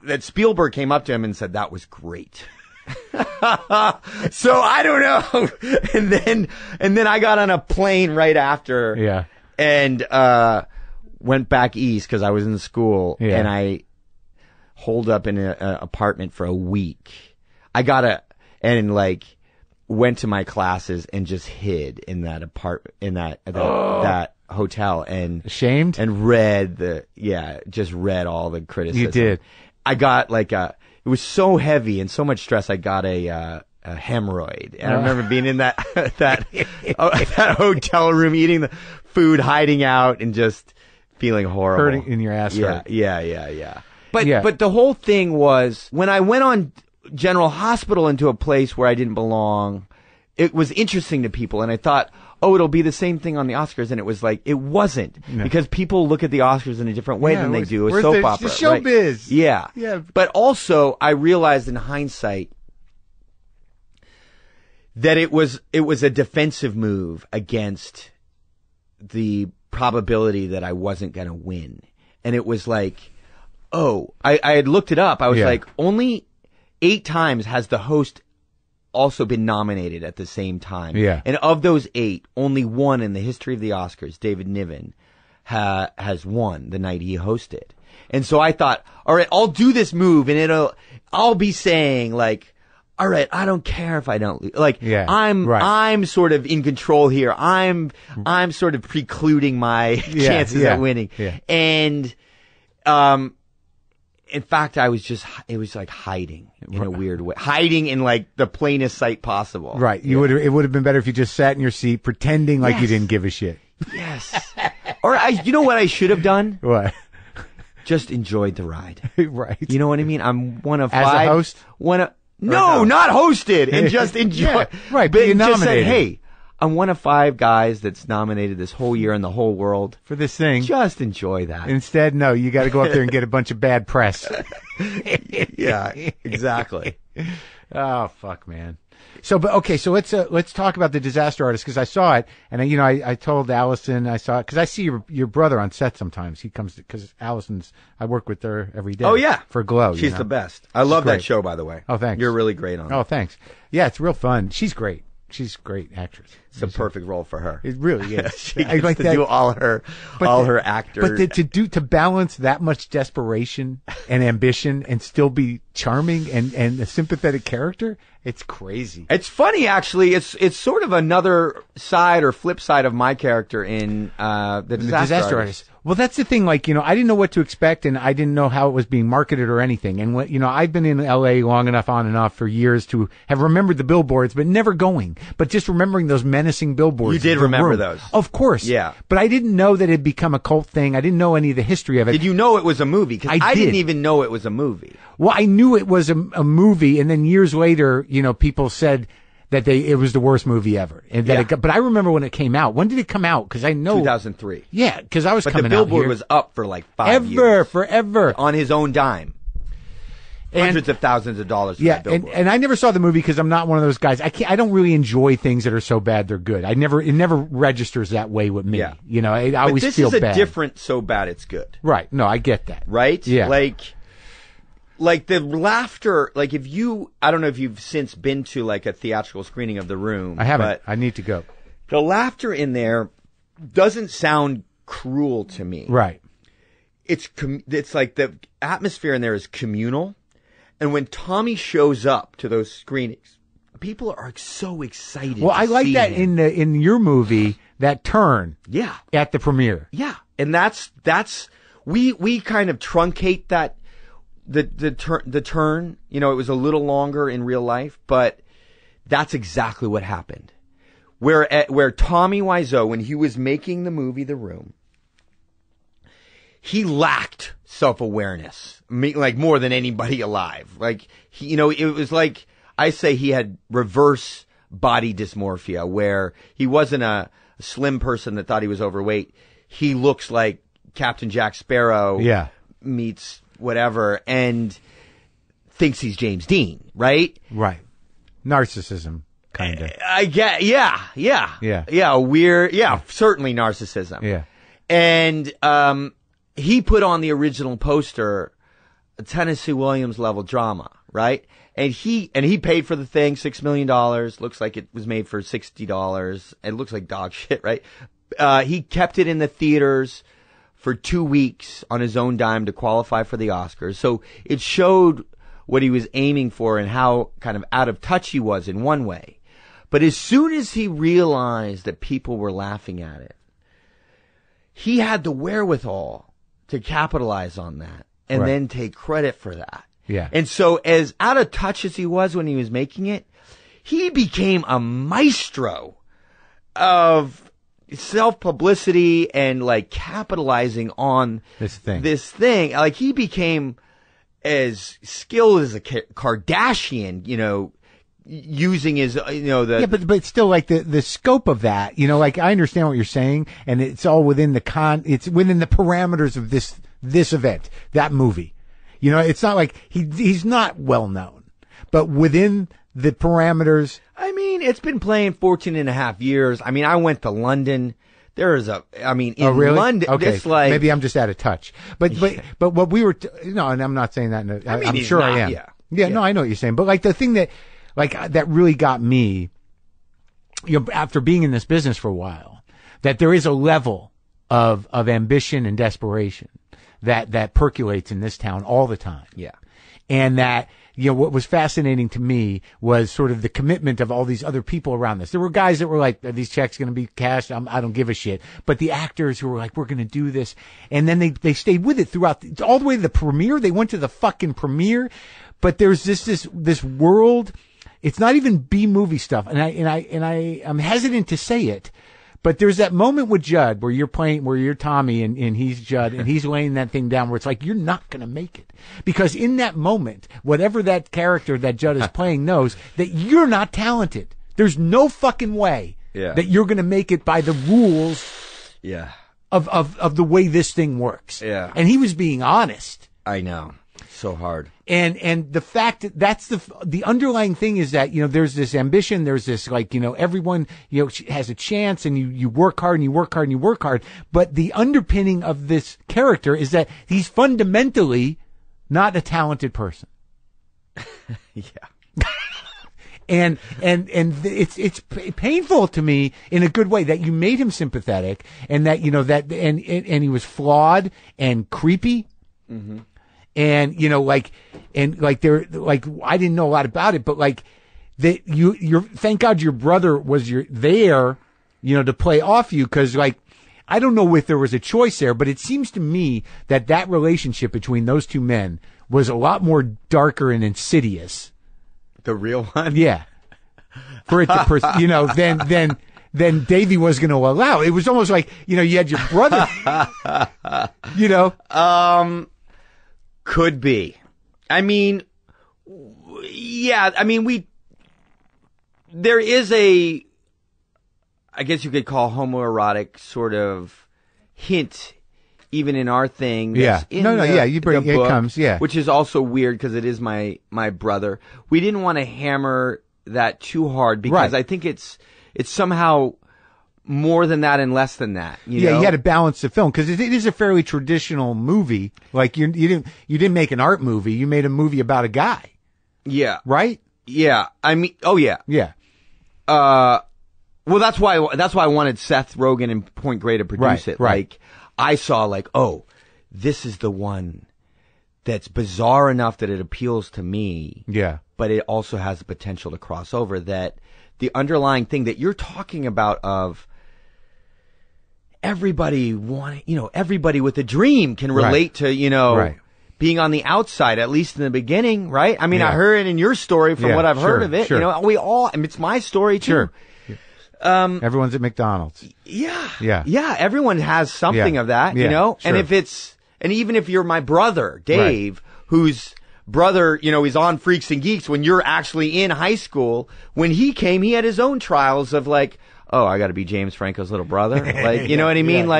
that Spielberg came up to him and said, that was great. So I don't know. And then I got on a plane right after. Yeah. And went back east because I was in school. Yeah. And I holed up in an apartment for a week. Went to my classes and just hid in that apartment, in that hotel, and ashamed, and read just read all the criticism. You did. I got it was so heavy and so much stress. I got a hemorrhoid, and I remember being in that hotel room, eating the food, hiding out, and just feeling horrible, hurting in your ass. Yeah. But the whole thing was when I went on General Hospital into a place where I didn't belong, it was interesting to people, and I thought, it'll be the same thing on the Oscars, and it was like, it wasn't, because people look at the Oscars in a different way than they do a soap opera. It's showbiz. Right? Yeah. But also, I realized in hindsight that it was a defensive move against the probability that I wasn't going to win. And it was like, I had looked it up. I was like, only 8 times has the host also been nominated at the same time. Yeah. And of those 8, only one in the history of the Oscars, David Niven, has won the night he hosted. And so I thought, all right, I'll do this move, and I'll be saying like, all right, I don't care if I don't lose. Like, I'm sort of in control here. I'm sort of precluding my chances at winning. Yeah. And, in fact, it was like hiding in a weird way. Hiding in like the plainest sight possible. Right. It would have been better if you just sat in your seat pretending like you didn't give a shit. Yes. Or you know what I should have done? What? Just enjoyed the ride. Right. You know what I mean? I'm one of 5. As a host? No, not hosted, and just enjoy. Yeah, right. But you just nominated. said, hey, I'm one of 5 guys that's nominated this whole year in the whole world for this thing. Just enjoy that. Instead, no, you got to go up there and get a bunch of bad press. Yeah, exactly. Oh, fuck, man. So let's talk about The Disaster Artist, because I saw it, and I told Allison I saw it because I see your brother on set sometimes. He comes because I work with her every day. Oh yeah, for Glow. She's the best. I love that show, by the way. Oh, thanks. You're really great on it. Oh, thanks. Yeah, it's real fun. She's great. She's a great actress. It's a perfect role for her. It really is. She gets to do all her actors. But to balance that much desperation and ambition and still be charming and a sympathetic character, it's crazy. It's funny, actually. It's sort of another side or flip side of my character in The Disaster Artist. Well, that's the thing. Like, I didn't know what to expect, and I didn't know how it was being marketed or anything. And I've been in LA long enough, on and off, for years to have remembered the billboards, but never going. But just remembering those menacing billboards. You did remember those, of course. Yeah. But I didn't know that it'd become a cult thing. I didn't know any of the history of it. Did you know it was a movie? Because I didn't even know it was a movie. Well, I knew it was a movie, and then years later, people said that it was the worst movie ever, and that but I remember when it came out. When did it come out? Because I know 2003. Yeah, because I was coming out here. But the billboard was up for like 5 years. Forever. On his own dime. Hundreds of thousands of dollars for that billboard. And I never saw the movie because I'm not one of those guys. I don't really enjoy things that are so bad they're good. It never registers that way with me. Yeah. I always feel bad. But this is a different so bad it's good. Right. No, I get that. Right? Yeah. Like the laughter, I don't know if you've since been to like a theatrical screening of The Room. I haven't. But I need to go. The laughter in there doesn't sound cruel to me. Right. It's like the atmosphere in there is communal. And when Tommy shows up to those screenings, people are so excited. Well, I like that him. in your movie, that turn. Yeah. At the premiere. Yeah. And that's we kind of truncate that. The turn, it was a little longer in real life, but that's exactly what happened. Where Tommy Wiseau, when he was making the movie The Room, he lacked self-awareness, like more than anybody alive. Like it was like I say he had reverse body dysmorphia, where he wasn't a slim person that thought he was overweight. He looks like Captain Jack Sparrow. Yeah. Meets whatever, and thinks he's James Dean, right? Right. Narcissism, kind of. I get, yeah. Weird, certainly narcissism. Yeah. And he put on the original poster a Tennessee Williams level drama, right? And he paid for the thing, $6 million. Looks like it was made for $60. It looks like dog shit, right? He kept it in the theaters for 2 weeks on his own dime to qualify for the Oscars. So it showed what he was aiming for and how kind of out of touch he was in one way. But as soon as he realized that people were laughing at it, he had the wherewithal to capitalize on that and then take credit for that. Yeah. And so as out of touch as he was when he was making it, he became a maestro of self-publicity and like capitalizing on this thing. Like he became as skilled as a Kardashian, using his, but still like the scope of that, like I understand what you're saying, and it's all within it's within the parameters of this event, that movie. It's not like he's not well known, but within the parameters. I mean, it's been playing 14 and a half years. I mean, I went to London. Really? London, okay. this like. Maybe I'm just out of touch. But what we were, and I'm not saying that. I'm sure I am. Yeah. No, I know what you're saying. But like the thing that, that really got me, after being in this business for a while, that there is a level of ambition and desperation that percolates in this town all the time. Yeah. And that, what was fascinating to me was sort of the commitment of all these other people around this. There were guys that were like, are these checks going to be cashed? I don't give a shit. But the actors who were like, we're going to do this. And then they stayed with it throughout, all the way to the premiere. They went to the fucking premiere. But there's this world. It's not even B-movie stuff. And I'm hesitant to say it. But there's that moment with Judd where you're Tommy and he's Judd and he's laying that thing down where it's like, you're not going to make it. Because in that moment, whatever that character that Judd is playing knows that you're not talented. There's no fucking way that you're going to make it by the rules of the way this thing works. Yeah. And he was being honest. I know. So hard. And the fact that's the underlying thing is that, there's this ambition, there's this everyone, has a chance and you work hard and you work hard and you work hard. But the underpinning of this character is that he's fundamentally not a talented person. Yeah. And it's painful to me in a good way that you made him sympathetic and that, and he was flawed and creepy. Mm-hmm. And, I didn't know a lot about it, but thank God your brother was there, to play off you. 'Cause I don't know if there was a choice there, but it seems to me that relationship between those two men was a lot more darker and insidious. The real one? Yeah. For it to, than Davey was going to allow. It was almost like, you had your brother, Could be. I mean, yeah, I mean, there is I guess you could call homoerotic sort of hint even in our thing. Yeah. You bring it comes, yeah. Which is also weird because it is my brother. We didn't want to hammer that too hard because I think it's somehow more than that and less than that. You know? You had to balance the film because it is a fairly traditional movie. Like you didn't make an art movie. You made a movie about a guy. Yeah. Right? Yeah. I mean, oh yeah. Yeah. Well, that's why I wanted Seth Rogen and Point Grey to produce it. Right. Like, I saw this is the one that's bizarre enough that it appeals to me. Yeah. But it also has the potential to cross over. That the underlying thing that you're talking about of everybody everybody with a dream can relate to, being on the outside, at least in the beginning, right? I mean, I heard it in your story from what I've heard of it. Sure. We all, it's my story too. Sure. Everyone's at McDonald's. Yeah. Yeah. Yeah. Everyone has something of that, Sure. And even if you're my brother, Dave, whose brother, he's on Freaks and Geeks when you're actually in high school, when he came, he had his own trials of like, oh, I got to be James Franco's little brother. Like, you know what I mean?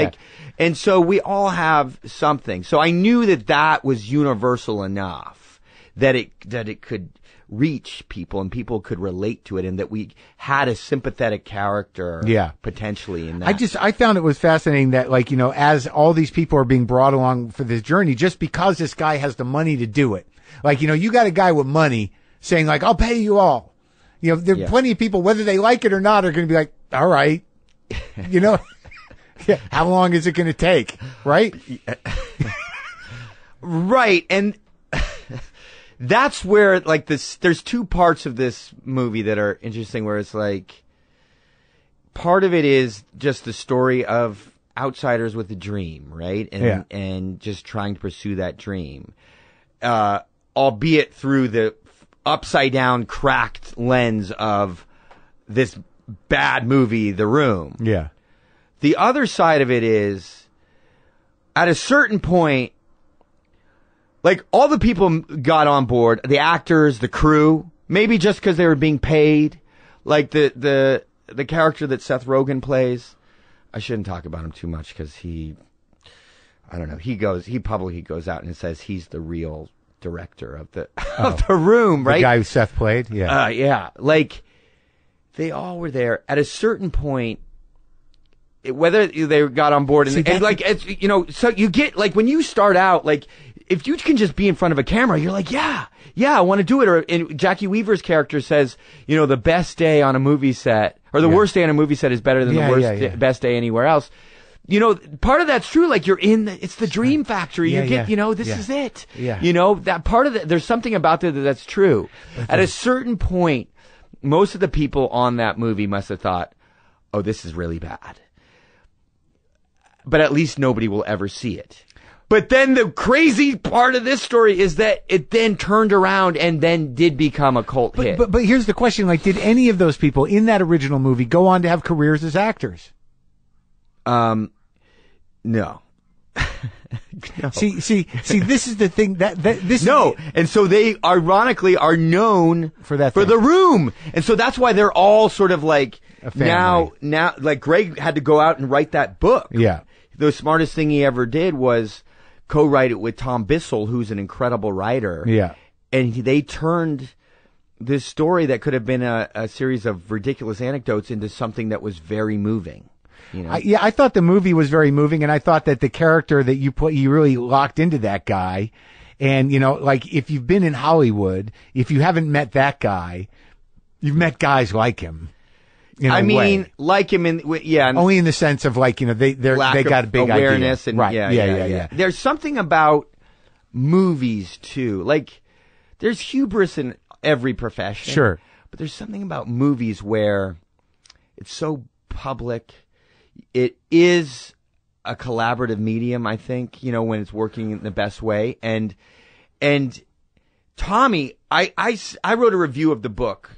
And so we all have something. So I knew that was universal enough that it could reach people and people could relate to it and that we had a sympathetic character potentially in that. I found it was fascinating that as all these people are being brought along for this journey, just because this guy has the money to do it. Like, you got a guy with money saying like, I'll pay you all. There are plenty of people, whether they like it or not, are going to be like, all right, how long is it going to take? Right. Right. And that's where there's two parts of this movie that are interesting where it's like, part of it is just the story of outsiders with a dream, right? And just trying to pursue that dream. Albeit through the upside down cracked lens of this bad movie, The Room. Yeah. The other side of it is, at a certain point, like all the people got on board, the actors, the crew, maybe just because they were being paid, like the character that Seth Rogen plays. I shouldn't talk about him too much because he publicly goes out and says he's the real director of the Room, right? The guy who Seth played, yeah. Yeah. Like, they all were there. At a certain point, whether they got on board so you get, like, when you start out, like, if you can just be in front of a camera, you're like, yeah, I want to do it. And Jackie Weaver's character says, the best day on a movie set, or the worst day on a movie set is better than the best day anywhere else. Part of that's true. Like, it's the dream factory. You get, this is it. Yeah. That part of it, there's something about that's true. At a certain point, most of the people on that movie must have thought, oh, this is really bad. But at least nobody will ever see it. But then the crazy part of this story is that it then turned around and then did become a cult hit. But here's the question. Like, did any of those people in that original movie go on to have careers as actors? No. No. See, this is the thing and so they ironically are known for that for The Room, and so that's why they're all sort of like now like Greg had to go out and write that book. Yeah, the smartest thing he ever did was co-write it with Tom Bissell, who's an incredible writer. Yeah, and they turned this story that could have been a series of ridiculous anecdotes into something that was very moving. I thought the movie was very moving, and I thought that the character that you really locked into that guy. And, like, if you've been in Hollywood, if you haven't met that guy, you've met guys like him. Like him only in the sense of, like, they got a big awareness idea. And yeah. There's something about movies too. Like, there's hubris in every profession. Sure. But there's something about movies where it's so public. It is a collaborative medium, I think, when it's working in the best way. And Tommy, I wrote a review of the book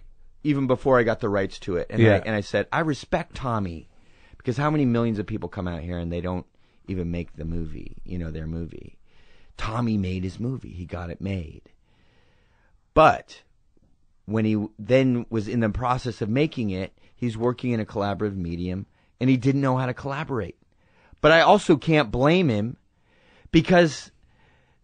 even before I got the rights to it. And I said, I respect Tommy, because how many millions of people come out here and they don't even make the movie, their movie. Tommy made his movie. He got it made. But when he then was in the process of making it, he's working in a collaborative medium, and he didn't know how to collaborate. But I also can't blame him, because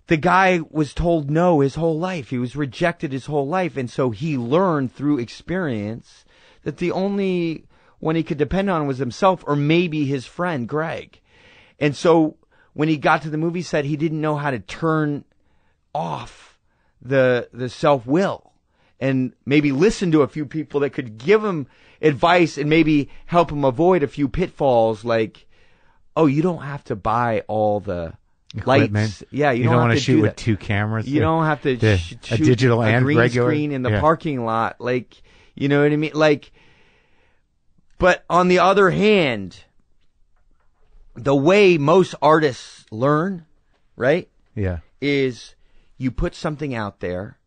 the guy was told no his whole life. He was rejected his whole life. And so he learned through experience that the only one he could depend on was himself, or maybe his friend, Greg. And so when he got to the movie set, he didn't know how to turn off the self-will and maybe listen to a few people that could give him advice and maybe help him avoid a few pitfalls, like, oh, you don't have to buy all the equipment. Lights. Yeah, you don't want to shoot with 2 cameras. You don't have to shoot a digital and green regular screen in the parking lot. Like, you know what I mean? Like, but on the other hand, the way most artists learn, right? Yeah. Is you put something out there,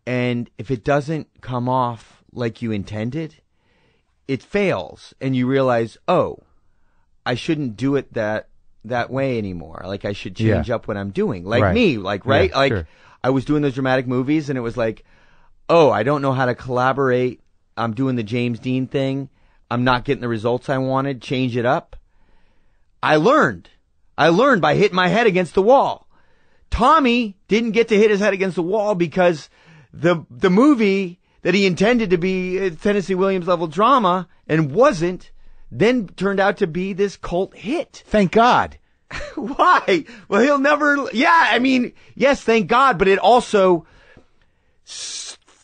and if it doesn't come off like you intended, it fails, and you realize, oh, I shouldn't do it that way anymore. Like, I should change up what I'm doing. Like me, like, right? Yeah, like, sure. I was doing those dramatic movies, and it was like, oh, I don't know how to collaborate. I'm doing the James Dean thing. I'm not getting the results I wanted. Change it up. I learned by hitting my head against the wall. Tommy didn't get to hit his head against the wall because the movie that he intended to be a Tennessee Williams level drama and wasn't, then turned out to be this cult hit. Thank God. Why? Well, he'll never. Yeah, I mean, yes, thank God, but it also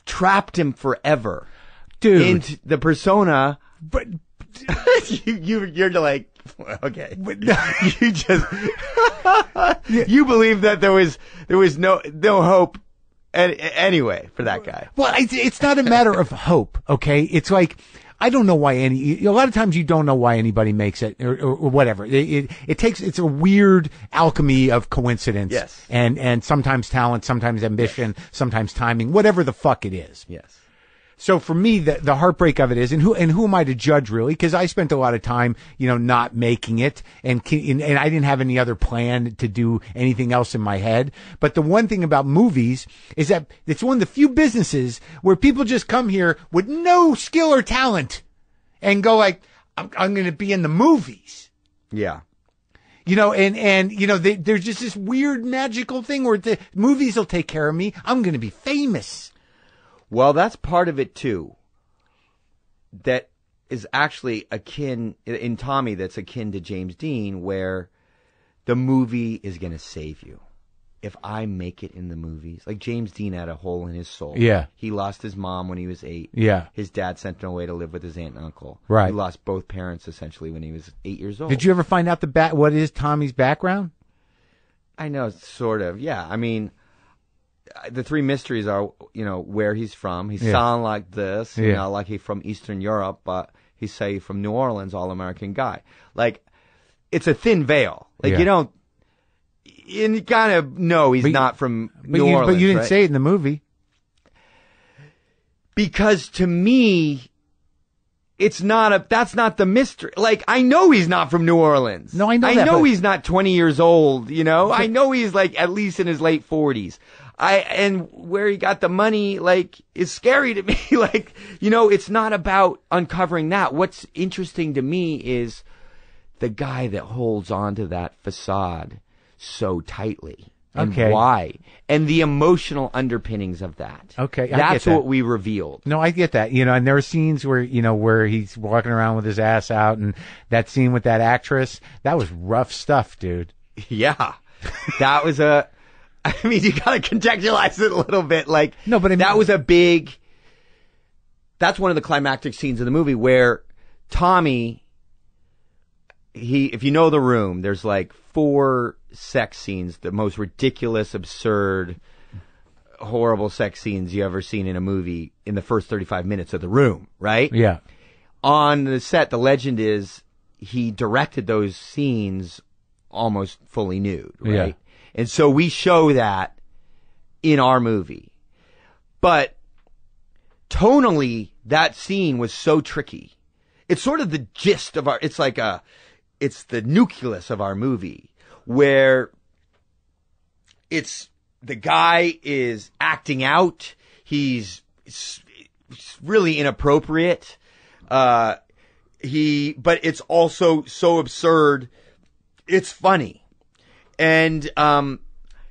trapped him forever, dude, into the persona. But you're like, okay, you just you believe that there was no hope anyway for that guy. Well, it's not a matter of hope, okay? It's like, I don't know why a lot of times you don't know why anybody makes it or whatever. It's a weird alchemy of coincidence. Yes. And sometimes talent, sometimes ambition, sometimes timing, whatever the fuck it is. Yes. So for me, the heartbreak of it is, and who am I to judge really? Because I spent a lot of time, not making it, and I didn't have any other plan to do anything else in my head. But the one thing about movies is that it's one of the few businesses where people just come here with no skill or talent and go like, I'm going to be in the movies. Yeah. There's just this weird magical thing where the movies will take care of me. I'm going to be famous. Well, that's part of it too. That is actually akin in Tommy. That's akin to James Dean, where the movie is going to save you. If I make it in the movies, like James Dean had a hole in his soul. Yeah, he lost his mom when he was 8. Yeah, his dad sent him away to live with his aunt and uncle. Right, he lost both parents essentially when he was 8 years old. Did you ever find out what is Tommy's background? I know, sort of. Yeah, I mean. The 3 mysteries are, where he's from. He sound like this, like he's from Eastern Europe, but he say from New Orleans, all-American guy. Like, it's a thin veil. Like, you kind of know he's not from New Orleans. But you didn't say it in the movie. Because to me, that's not the mystery. Like, I know he's not from New Orleans. No, I know that. I know he's not 20 years old, I know he's like at least in his late 40s. And where he got the money, like, is scary to me. Like, it's not about uncovering that. What's interesting to me is the guy that holds on to that facade so tightly. And why? And the emotional underpinnings of that. Okay. That's what we revealed. No, I get that. And there are scenes where, where he's walking around with his ass out, and that scene with that actress, that was rough stuff, dude. Yeah. That was I mean, you gotta contextualize it a little bit. Like, no, but I mean, that was that's one of the climactic scenes of the movie where Tommy, if you know The Room, there's like 4 sex scenes, the most ridiculous, absurd, horrible sex scenes you ever seen in a movie in the first 35 minutes of The Room, right? Yeah. On the set, the legend is he directed those scenes almost fully nude, right? And so we show that in our movie. But tonally, that scene was so tricky. It's sort of the gist of it's the nucleus of our movie, where it's the guy is acting out. He's really inappropriate. But it's also so absurd. It's funny. And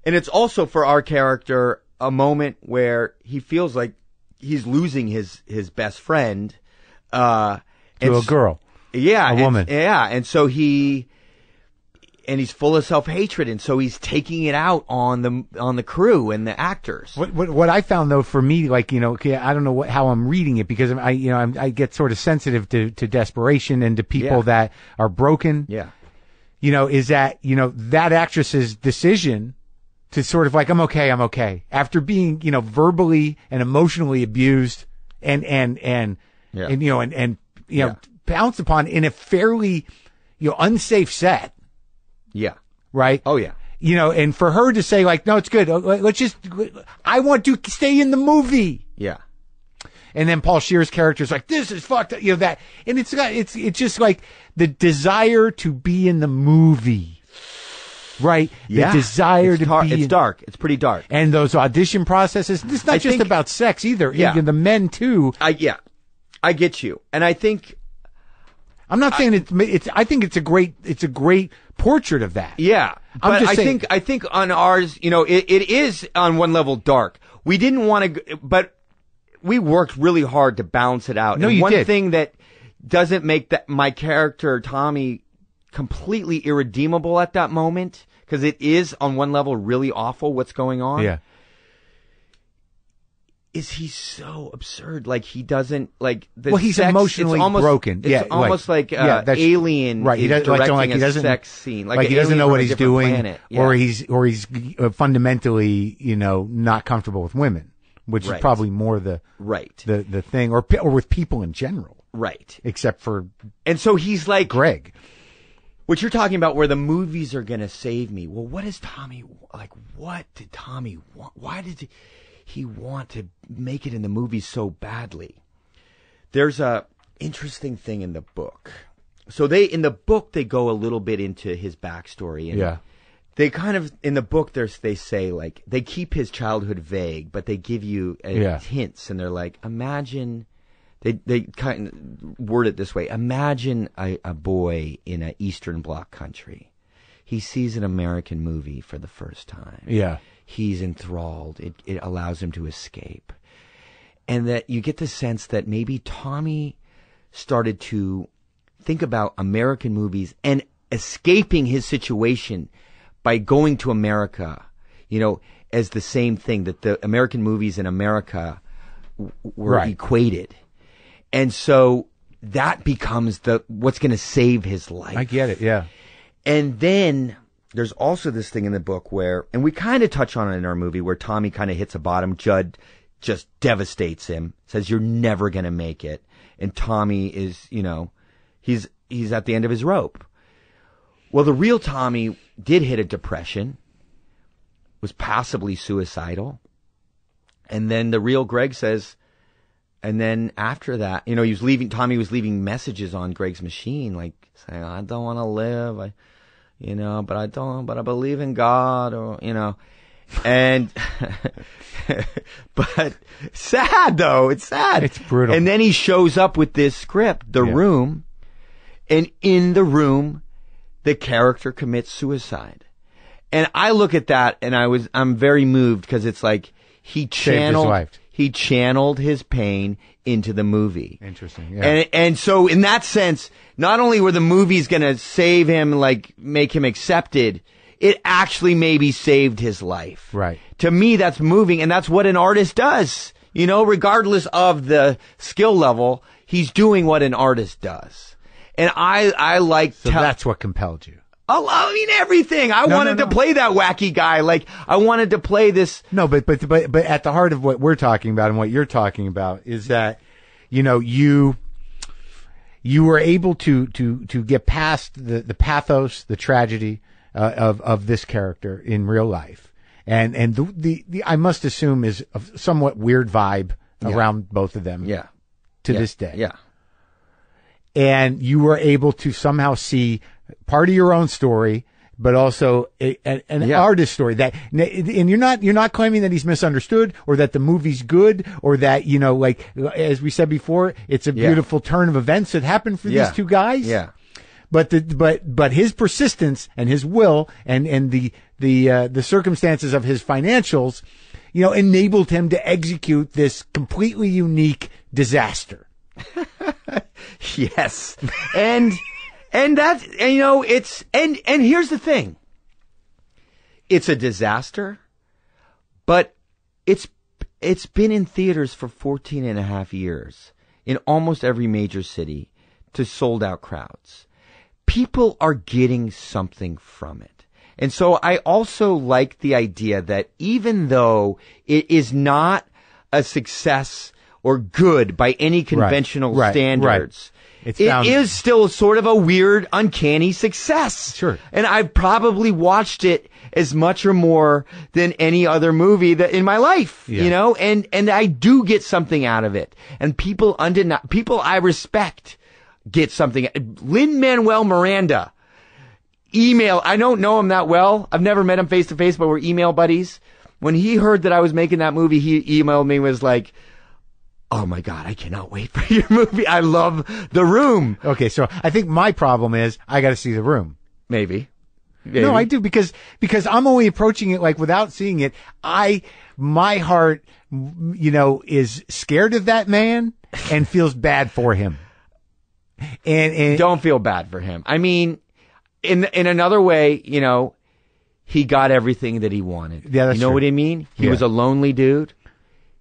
it's also for our character a moment where he feels like he's losing his best friend, to a girl. Yeah. A woman. And so he's full of self-hatred, and so he's taking it out on the crew and the actors. What I found though, for me, like, I don't know how I'm reading it, because I get sort of sensitive to desperation and to people that are broken. Yeah. Is that, that actress's decision to sort of like, I'm okay. After being, verbally and emotionally abused and pounced upon in a fairly, unsafe set. Yeah. Right? Oh, yeah. And for her to say, like, no, it's good. I want to stay in the movie. Yeah. And then Paul Scheer's character is like, this is fucked up, that. And it's just like the desire to be in the movie. Right? Yeah. The desire to be. It's dark. It's pretty dark. And those audition processes. It's not just about sex either. Yeah. The men too. I get you. And I think. I'm not saying I think it's a great portrait of that. Yeah. But I think on ours, it is on one level dark. We didn't want to, but we worked really hard to balance it out. No, and you one did. thing that doesn't make my character, Tommy, completely irredeemable at that moment, because it is on one level really awful what's going on. Yeah. Is he so absurd? Like, he doesn't, like, he's emotionally broken. It's almost like Alien. Right. He doesn't sex scene. Like he doesn't know what he's doing, yeah. or he's fundamentally, not comfortable with women, which is probably more the thing, or with people in general. Right. Except for. And so he's like Greg. What you're talking about, where the movies are going to save me. Well, what is Tommy, like, what did Tommy want? Why did he want to make it in the movies so badly? There's a interesting thing in the book. So in the book, they go a little bit into his backstory. And they kind of, in the book, they say, like, they keep his childhood vague, but they give you hints, and they're like, imagine. They kind of word it this way. Imagine a boy in an Eastern Bloc country. He sees an American movie for the first time. Yeah. He's enthralled. It allows him to escape. And that you get the sense that maybe Tommy started to think about American movies and escaping his situation by going to America, as the same thing, that the American movies in America were equated. And so that becomes what's going to save his life. I get it, yeah. And then there's also this thing in the book where, and we kind of touch on it in our movie, where Tommy kind of hits a bottom. Judd just devastates him, says, you're never going to make it. And Tommy is, he's at the end of his rope. Well, the real Tommy did hit a depression, was possibly suicidal. And then the real Greg says, and then after that, Tommy was leaving messages on Greg's machine, like saying, I don't want to live, but I believe in God, and, but sad though, it's sad. It's brutal. And then he shows up with this script, The Room, and in the room, the character commits suicide. And I look at that and I'm very moved, because it's like he channeled his pain into the movie. Interesting. Yeah. And so in that sense, not only were the movies going to save him, like make him accepted, it actually maybe saved his life. Right. To me, that's moving, and that's what an artist does. Regardless of the skill level, he's doing what an artist does. And I like. So that's what compelled you. I mean, everything. I wanted to play that wacky guy. Like, I wanted to play this. No, but at the heart of what we're talking about and what you're talking about is that, you were able to get past the pathos, the tragedy, of this character in real life, and the I must assume is a somewhat weird vibe around both of them. Yeah. To this day. Yeah. And you were able to somehow see part of your own story, but also an artist story and you're not claiming that he's misunderstood or that the movie's good or that, like, as we said before, it's a beautiful turn of events that happened for these two guys. Yeah. But his persistence and his will and the circumstances of his financials, enabled him to execute this completely unique disaster. Yes. And that, and here's the thing. It's a disaster, but it's been in theaters for 14 and a half years in almost every major city to sold out crowds. People are getting something from it. And so I also like the idea that even though it is not a success or good by any conventional standards, it is still sort of a weird, uncanny success. Sure. And I've probably watched it as much or more than any other movie that in my life, and I do get something out of it. And people I respect get something. Lin-Manuel Miranda, I don't know him that well. I've never met him face to face, but we're email buddies. When he heard that I was making that movie, he emailed me, was like, "Oh my God, I cannot wait for your movie. I love The Room." Okay, so I think my problem is I got to see The Room. Maybe. No, I do because I'm only approaching it like without seeing it. My heart, is scared of that man and feels bad for him. And don't feel bad for him. I mean, in another way, he got everything that he wanted. Yeah, that's true. What I mean? He was a lonely dude.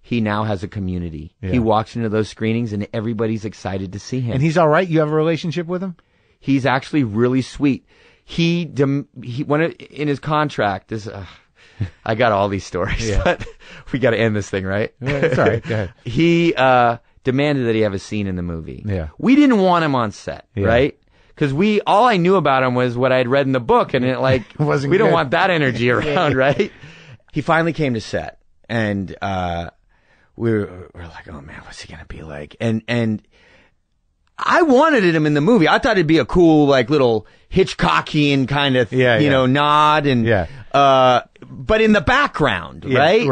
He now has a community. Yeah. He walks into those screenings and everybody's excited to see him. And he's all right? You have a relationship with him? He's actually really sweet. He when in his contract, I got all these stories, but we got to end this thing, right? Yeah, it's all right. Go ahead. He demanded that he have a scene in the movie. Yeah. We didn't want him on set, right? Because all I knew about him was what I had read in the book, and it wasn't we good. don't want that energy around, right? He finally came to set, and we're like, oh man, what's he gonna be like? And I wanted him in the movie. I thought it'd be a cool, little Hitchcockian kind of, nod and, but in the background, right?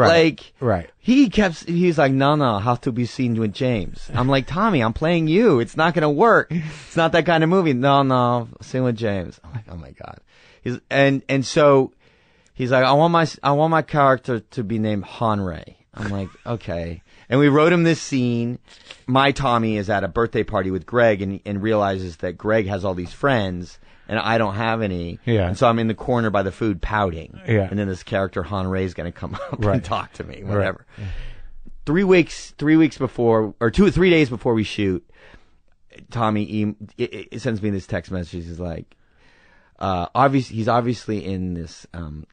Right. He's like, no, I have to be seen with James. I'm like, Tommy, I'm playing you. It's not going to work. It's not that kind of movie. No, sing with James. I'm like, oh my God. And so he's like, I want my character to be named Hanrei. I'm like, okay. And we wrote him this scene. My Tommy is at a birthday party with Greg and realizes that Greg has all these friends and I don't have any. Yeah. And so I'm in the corner by the food pouting. Yeah. And then this character, Hanrei, is going to come up and talk to me, whatever. Right. 3 weeks before, or 3 days before we shoot, Tommy sends me this text message. He's like, he's obviously in this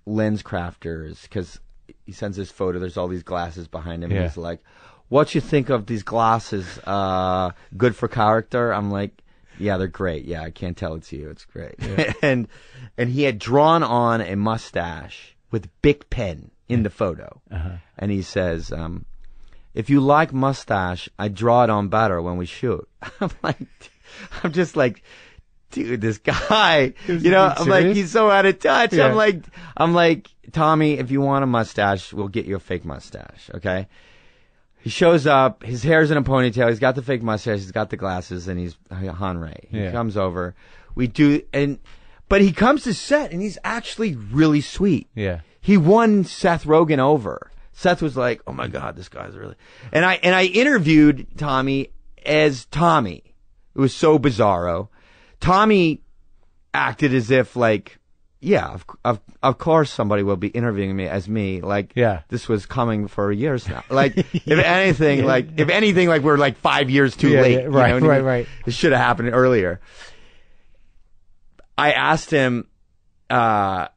lens crafters because he sends this photo. There's all these glasses behind him. Yeah. And he's like, what you think of these glasses? Good for character? I'm like, yeah, they're great. Yeah, I can't tell it's you. It's great. Yeah. and he had drawn on a mustache with Bic pen in the photo. Uh-huh. And he says, if you like mustache, I draw it on better when we shoot. I'm just like, dude, this guy, I'm like, he's so out of touch. Yeah. I'm like, Tommy, if you want a mustache, we'll get you a fake mustache. Okay. He shows up, his hair's in a ponytail, he's got the fake mustache, he's got the glasses, and he's Hanrei. He comes over. But he comes to set, and he's actually really sweet. Yeah. He won Seth Rogen over. Seth was like, oh my God, this guy's really... And I interviewed Tommy as Tommy. It was so bizarro. Tommy acted as if of course somebody will be interviewing me as me. This was coming for years now. If anything, we're 5 years too late. Yeah, right, right. It should have happened earlier. I asked him, so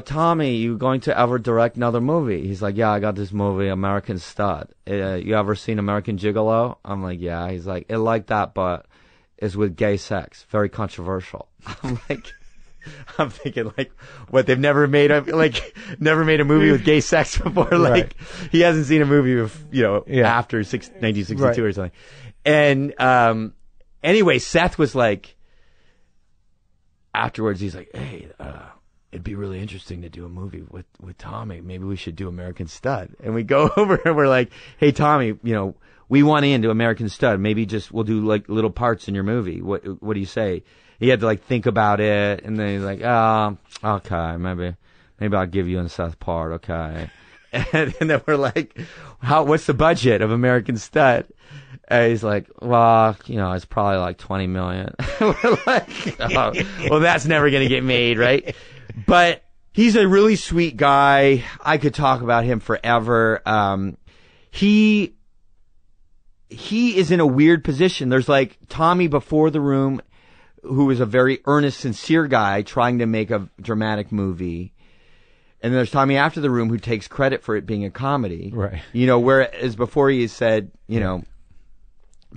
Tommy, you going to ever direct another movie? He's like, yeah, I got this movie, American Stud. You ever seen American Gigolo? I'm like, yeah. He's like, it like that, but it's with gay sex. Very controversial. I'm like... I'm thinking like, what, they've never made a movie with gay sex before. Like he hasn't seen a movie with, after 1962 or something. And, anyway, Seth was like, afterwards, he's like, hey, it'd be really interesting to do a movie with Tommy. Maybe we should do American Stud. And we go over and we're like, hey, Tommy, we want to American Stud. Maybe we'll do like little parts in your movie. What do you say? He had to like think about it, and then he's like, oh, okay, maybe I'll give you in Seth part, okay. And then we're like, what's the budget of American Stud? And he's like, well, it's probably like 20 million. We're like, oh, well, that's never going to get made, right? But he's a really sweet guy. I could talk about him forever. He is in a weird position. There's like Tommy before The Room, who is a very earnest, sincere guy trying to make a dramatic movie. And there's Tommy after The Room who takes credit for it being a comedy. Right. Whereas before he said,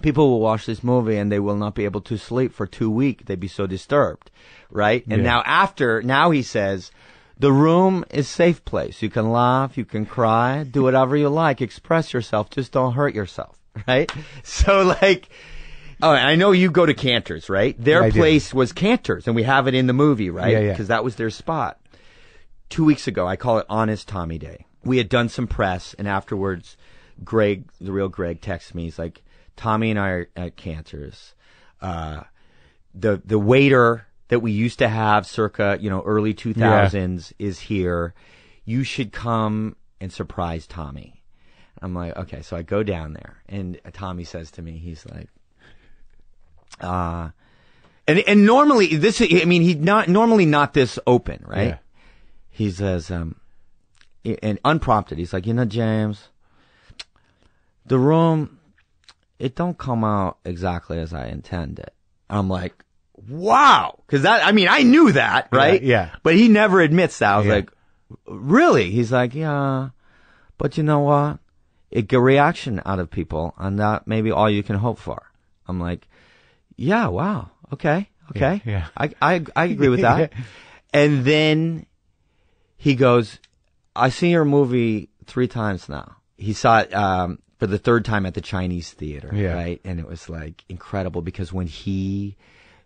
people will watch this movie and they will not be able to sleep for 2 weeks. They'd be so disturbed. Right? And now he says, The Room is a safe place. You can laugh, you can cry, do whatever you like, express yourself, just don't hurt yourself. Right? So like, oh, I know you go to Cantor's, right? Their place was Cantor's, and we have it in the movie, right? Yeah. Because that was their spot. 2 weeks ago, I call it Honest Tommy Day. We had done some press, and afterwards, Greg, the real Greg, texts me. He's like, Tommy and I are at Cantor's. The waiter that we used to have circa, early 2000s is here. You should come and surprise Tommy. I'm like, okay. So I go down there, and Tommy says to me, he's like, and normally he's not normally not this open, right? Yeah. He says, and unprompted, he's like, James, The Room, it don't come out exactly as I intended. I'm like, wow. Cause I knew that, right? Yeah. But he never admits that. I was like, really? He's like, yeah, but you know what? It get reaction out of people, and that may be all you can hope for. I'm like, yeah, wow. Okay. Yeah. I agree with that. And then he goes, I seen your movie 3 times now. He saw it, for the 3rd time at the Chinese theater, right? And it was like incredible because when he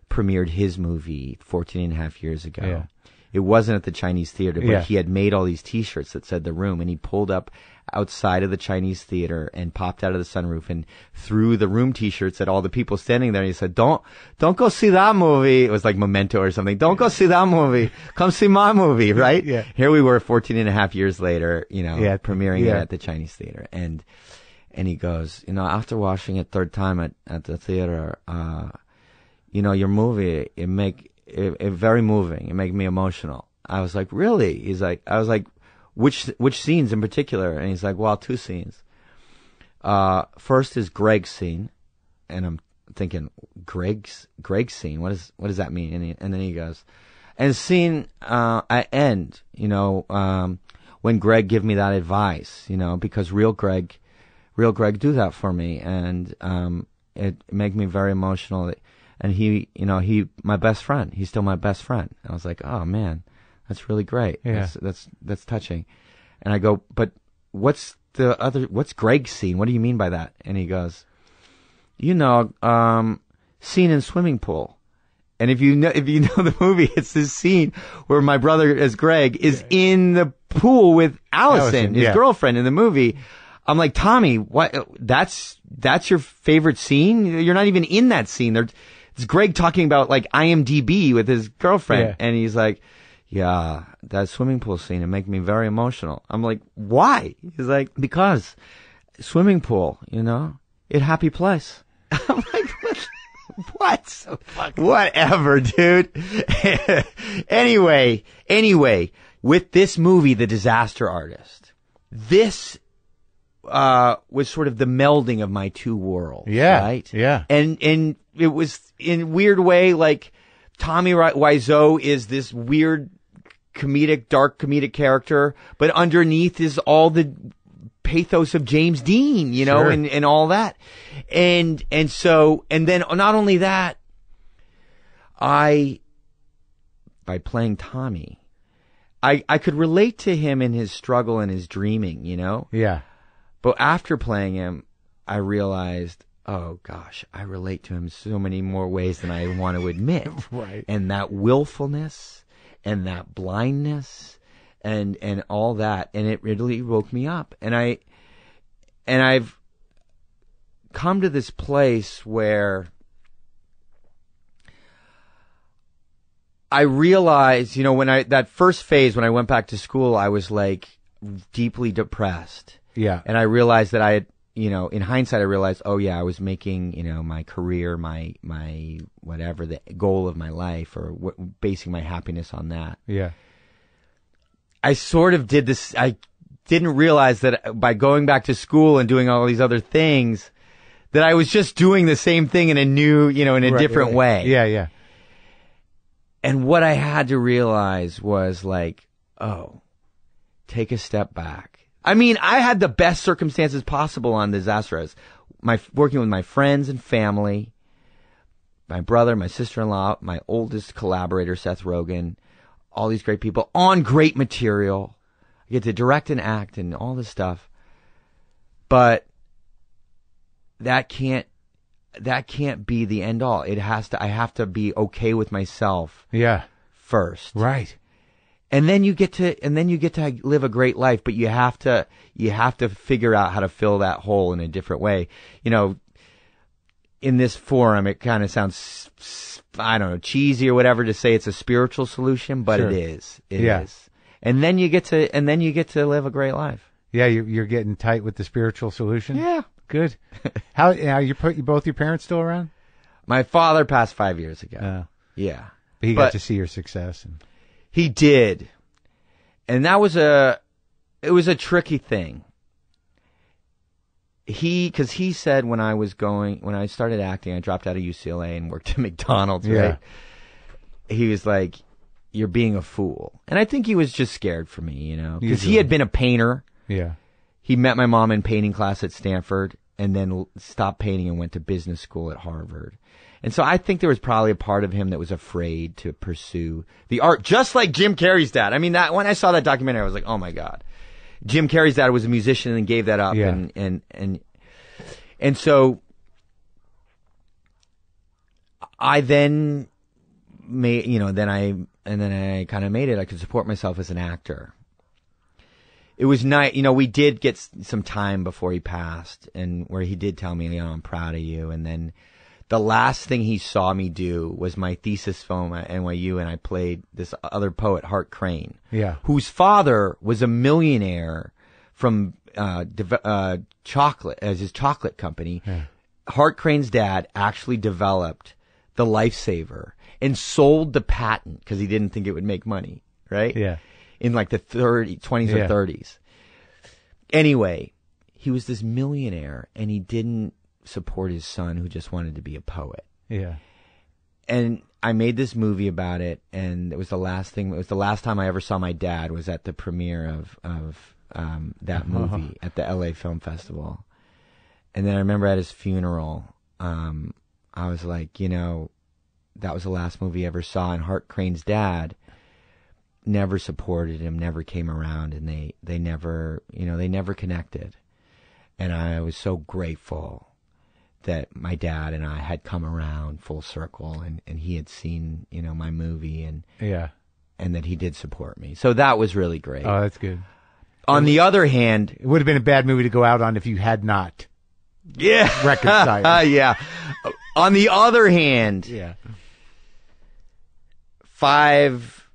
premiered his movie 14 and a half years ago, it wasn't at the Chinese theater, but he had made all these t-shirts that said The Room, and he pulled up outside of the Chinese theater and popped out of the sunroof and threw The Room t-shirts at all the people standing there. And he said, don't go see that movie. It was like Memento or something. Don't go see that movie. Come see my movie, right? Yeah. Here we were 14 and a half years later, premiering it at the Chinese theater. And he goes, after watching it 3rd time at the theater, your movie, it very moving. It made me emotional. I was like, really? I was like, which scenes in particular? And he's like, well, 2 scenes. First is Greg's scene, and I'm thinking, Greg's scene. What does that mean? And then he goes, and scene at end, when Greg give me that advice, because real Greg do that for me, and it made me very emotional. And he my best friend. He's still my best friend. And I was like, oh man, that's really great. Yeah. That's touching. And I go, but what's Greg's scene? What do you mean by that? And he goes, scene in swimming pool. And if you know the movie, it's this scene where my brother as Greg is in the pool with Allison, his girlfriend in the movie. I'm like, Tommy, what? That's your favorite scene? You're not even in that scene. It's Greg talking about like IMDb with his girlfriend, and he's like, yeah, that swimming pool scene, it made me very emotional. I'm like, why? He's like, because swimming pool, it happy place. I'm like, what? Whatever, dude. Anyway, with this movie, The Disaster Artist, this was sort of the melding of my 2 worlds. Yeah. Right? Yeah. And it was in a weird way, like Tommy Wiseau is this weird dark comedic character, but underneath is all the pathos of James Dean, sure. and all that. And then not only that, by playing Tommy. I could relate to him in his struggle and his dreaming, you know? Yeah. But after playing him, I realized, oh gosh, I relate to him so many more ways than I want to admit. Right. And that willfulness and that blindness and all that, and it really woke me up. And I've come to this place where I realized, you know, that first phase when I went back to school, I was like deeply depressed. Yeah. And I realized that I had, you know, in hindsight, I realized, oh yeah, I was making, you know, my career, my whatever, the goal of my life, or basing my happiness on that. Yeah. I sort of did this. I didn't realize that by going back to school and doing all these other things, that I was just doing the same thing in a new, you know, in a different way. Yeah, yeah. And what I had to realize was like, oh, take a step back. I mean, I had the best circumstances possible on Disasters. Working with my friends and family, my brother, my sister-in-law, my oldest collaborator, Seth Rogen, all these great people on great material. I get to direct and act and all this stuff. But that can't be the end all. I have to be okay with myself. Yeah. First. Right. And then you get to live a great life, but you have to figure out how to fill that hole in a different way. You know, in this forum, it kind of sounds, I don't know, cheesy or whatever to say it's a spiritual solution, but sure. It is. It is. And then you get to live a great life. Yeah, you're getting tight with the spiritual solution. Yeah. Good. How you both your parents still around? My father passed 5 years ago. Yeah. But he got to see your success. He did. And that was it was a tricky thing. Because he said when I started acting, I dropped out of UCLA and worked at McDonald's, right? He was like, you're being a fool. And I think he was just scared for me, you know, because he had been a painter. Yeah. He met my mom in painting class at Stanford and then stopped painting and went to business school at Harvard. And so I think there was probably a part of him that was afraid to pursue the art, just like Jim Carrey's dad. I mean, when I saw that documentary, I was like, oh my God. Jim Carrey's dad was a musician and gave that up. Yeah. And so I then made, you know, then I kind of made it. I could support myself as an actor. It was nice, you know, we did get some time before he passed and where he did tell me, you know, I'm proud of you. And then the last thing he saw me do was my thesis film at NYU, and I played this other poet, Hart Crane, whose father was a millionaire from chocolate, as his chocolate company. Yeah. Hart Crane's dad actually developed the Lifesaver and sold the patent because he didn't think it would make money, right? Yeah. In like the 20s or 30s. Anyway, he was this millionaire and he didn't support his son who just wanted to be a poet. Yeah. And I made this movie about it, and it was the last time I ever saw my dad was at the premiere of that movie at the LA Film Festival. And then I remember at his funeral, I was like, you know, that was the last movie I ever saw, and Hart Crane's dad never supported him, never came around, and they never connected. And I was so grateful that my dad and I had come around full circle, and he had seen, you know, my movie, and that he did support me. So that was really great. Oh, that's good. On the other hand, it would have been a bad movie to go out on if you had not. Yeah. Reconciled. Yeah. On the other hand, 5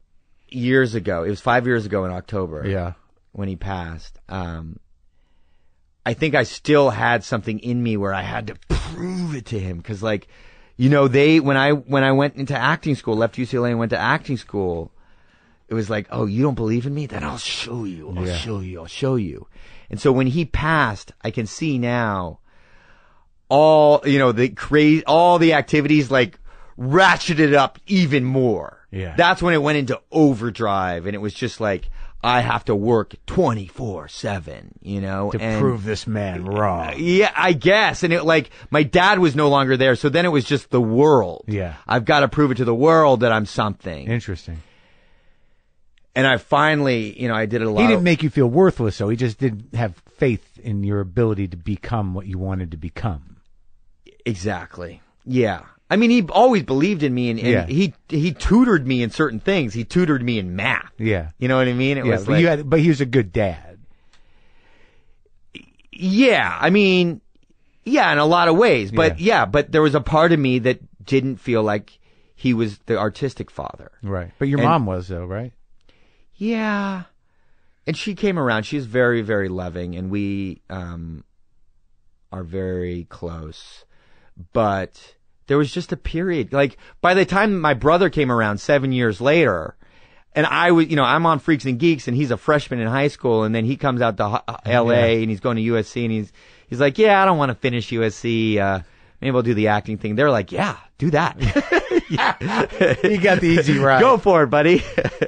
years ago, it was 5 years ago in October. Yeah. When he passed, I think I still had something in me where I had to prove it to him. Because, like, you know, when I went into acting school, left UCLA and went to acting school, it was like, oh, you don't believe in me? Then I'll show you. I'll show you. And so when he passed, I can see now all the activities like ratcheted up even more. Yeah. That's when it went into overdrive, and it was just like, I have to work 24/7, you know, to prove this man wrong. Yeah, I guess. And it, like, my dad was no longer there, so then it was just the world. Yeah. I've got to prove it to the world that I'm something. Interesting. And I finally, I did it a lot. He didn't make you feel worthless, though. He just didn't have faith in your ability to become what you wanted to become. Exactly. Yeah. I mean, he always believed in me, and he tutored me in certain things. He tutored me in math. Yeah. You know what I mean? It was but he was a good dad. Yeah. I mean, yeah, in a lot of ways. But but there was a part of me that didn't feel like he was the artistic father. Right. But your mom was, though, right? Yeah. And she came around. She's very, very loving, and we are very close. But there was just a period, like, by the time my brother came around 7 years later, and I was, I'm on Freaks and Geeks, and he's a freshman in high school, and then he comes out to L.A., and he's going to USC, and he's like, yeah, I don't want to finish USC, maybe I'll do the acting thing. They're like, yeah, do that. You got the easy ride. Go for it, buddy.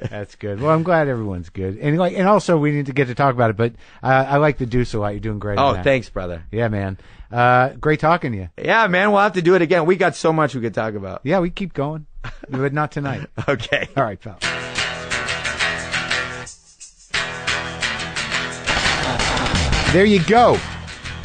That's good. Well, I'm glad everyone's good. And also we need to get to talk about it, but I like the Deuce a lot. You're doing great. Oh, thanks, brother. Yeah, man. Great talking to you. Yeah, man. We'll have to do it again. We got so much we could talk about. Yeah, we keep going, but not tonight. Okay. All right, pal. There you go.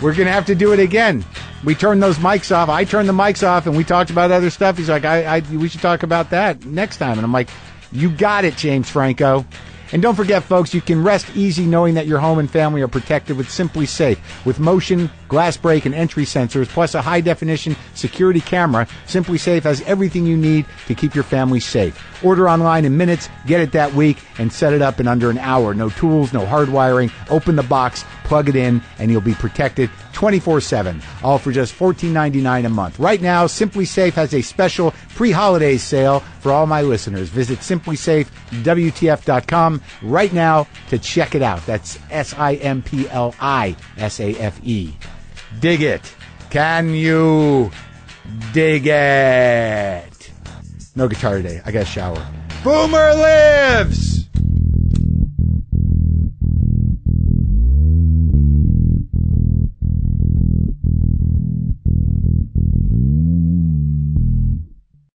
We're going to have to do it again. We turned those mics off. I turned the mics off, and we talked about other stuff. He's like, we should talk about that next time. And I'm like, you got it, James Franco. And don't forget, folks, you can rest easy knowing that your home and family are protected with Simply Safe. With motion, glass break, and entry sensors, plus a high-definition security camera, Simply Safe has everything you need to keep your family safe. Order online in minutes, get it that week, and set it up in under an hour. No tools, no hard wiring. Open the box, plug it in, and you'll be protected 24/7. All for just $14.99 a month. Right now, Simply Safe has a special pre-holidays sale for all my listeners. Visit simplysafewtf.com right now to check it out. That's SIMPLISAFE. Dig it. Can you dig it? No guitar today. I got a shower. Boomer lives!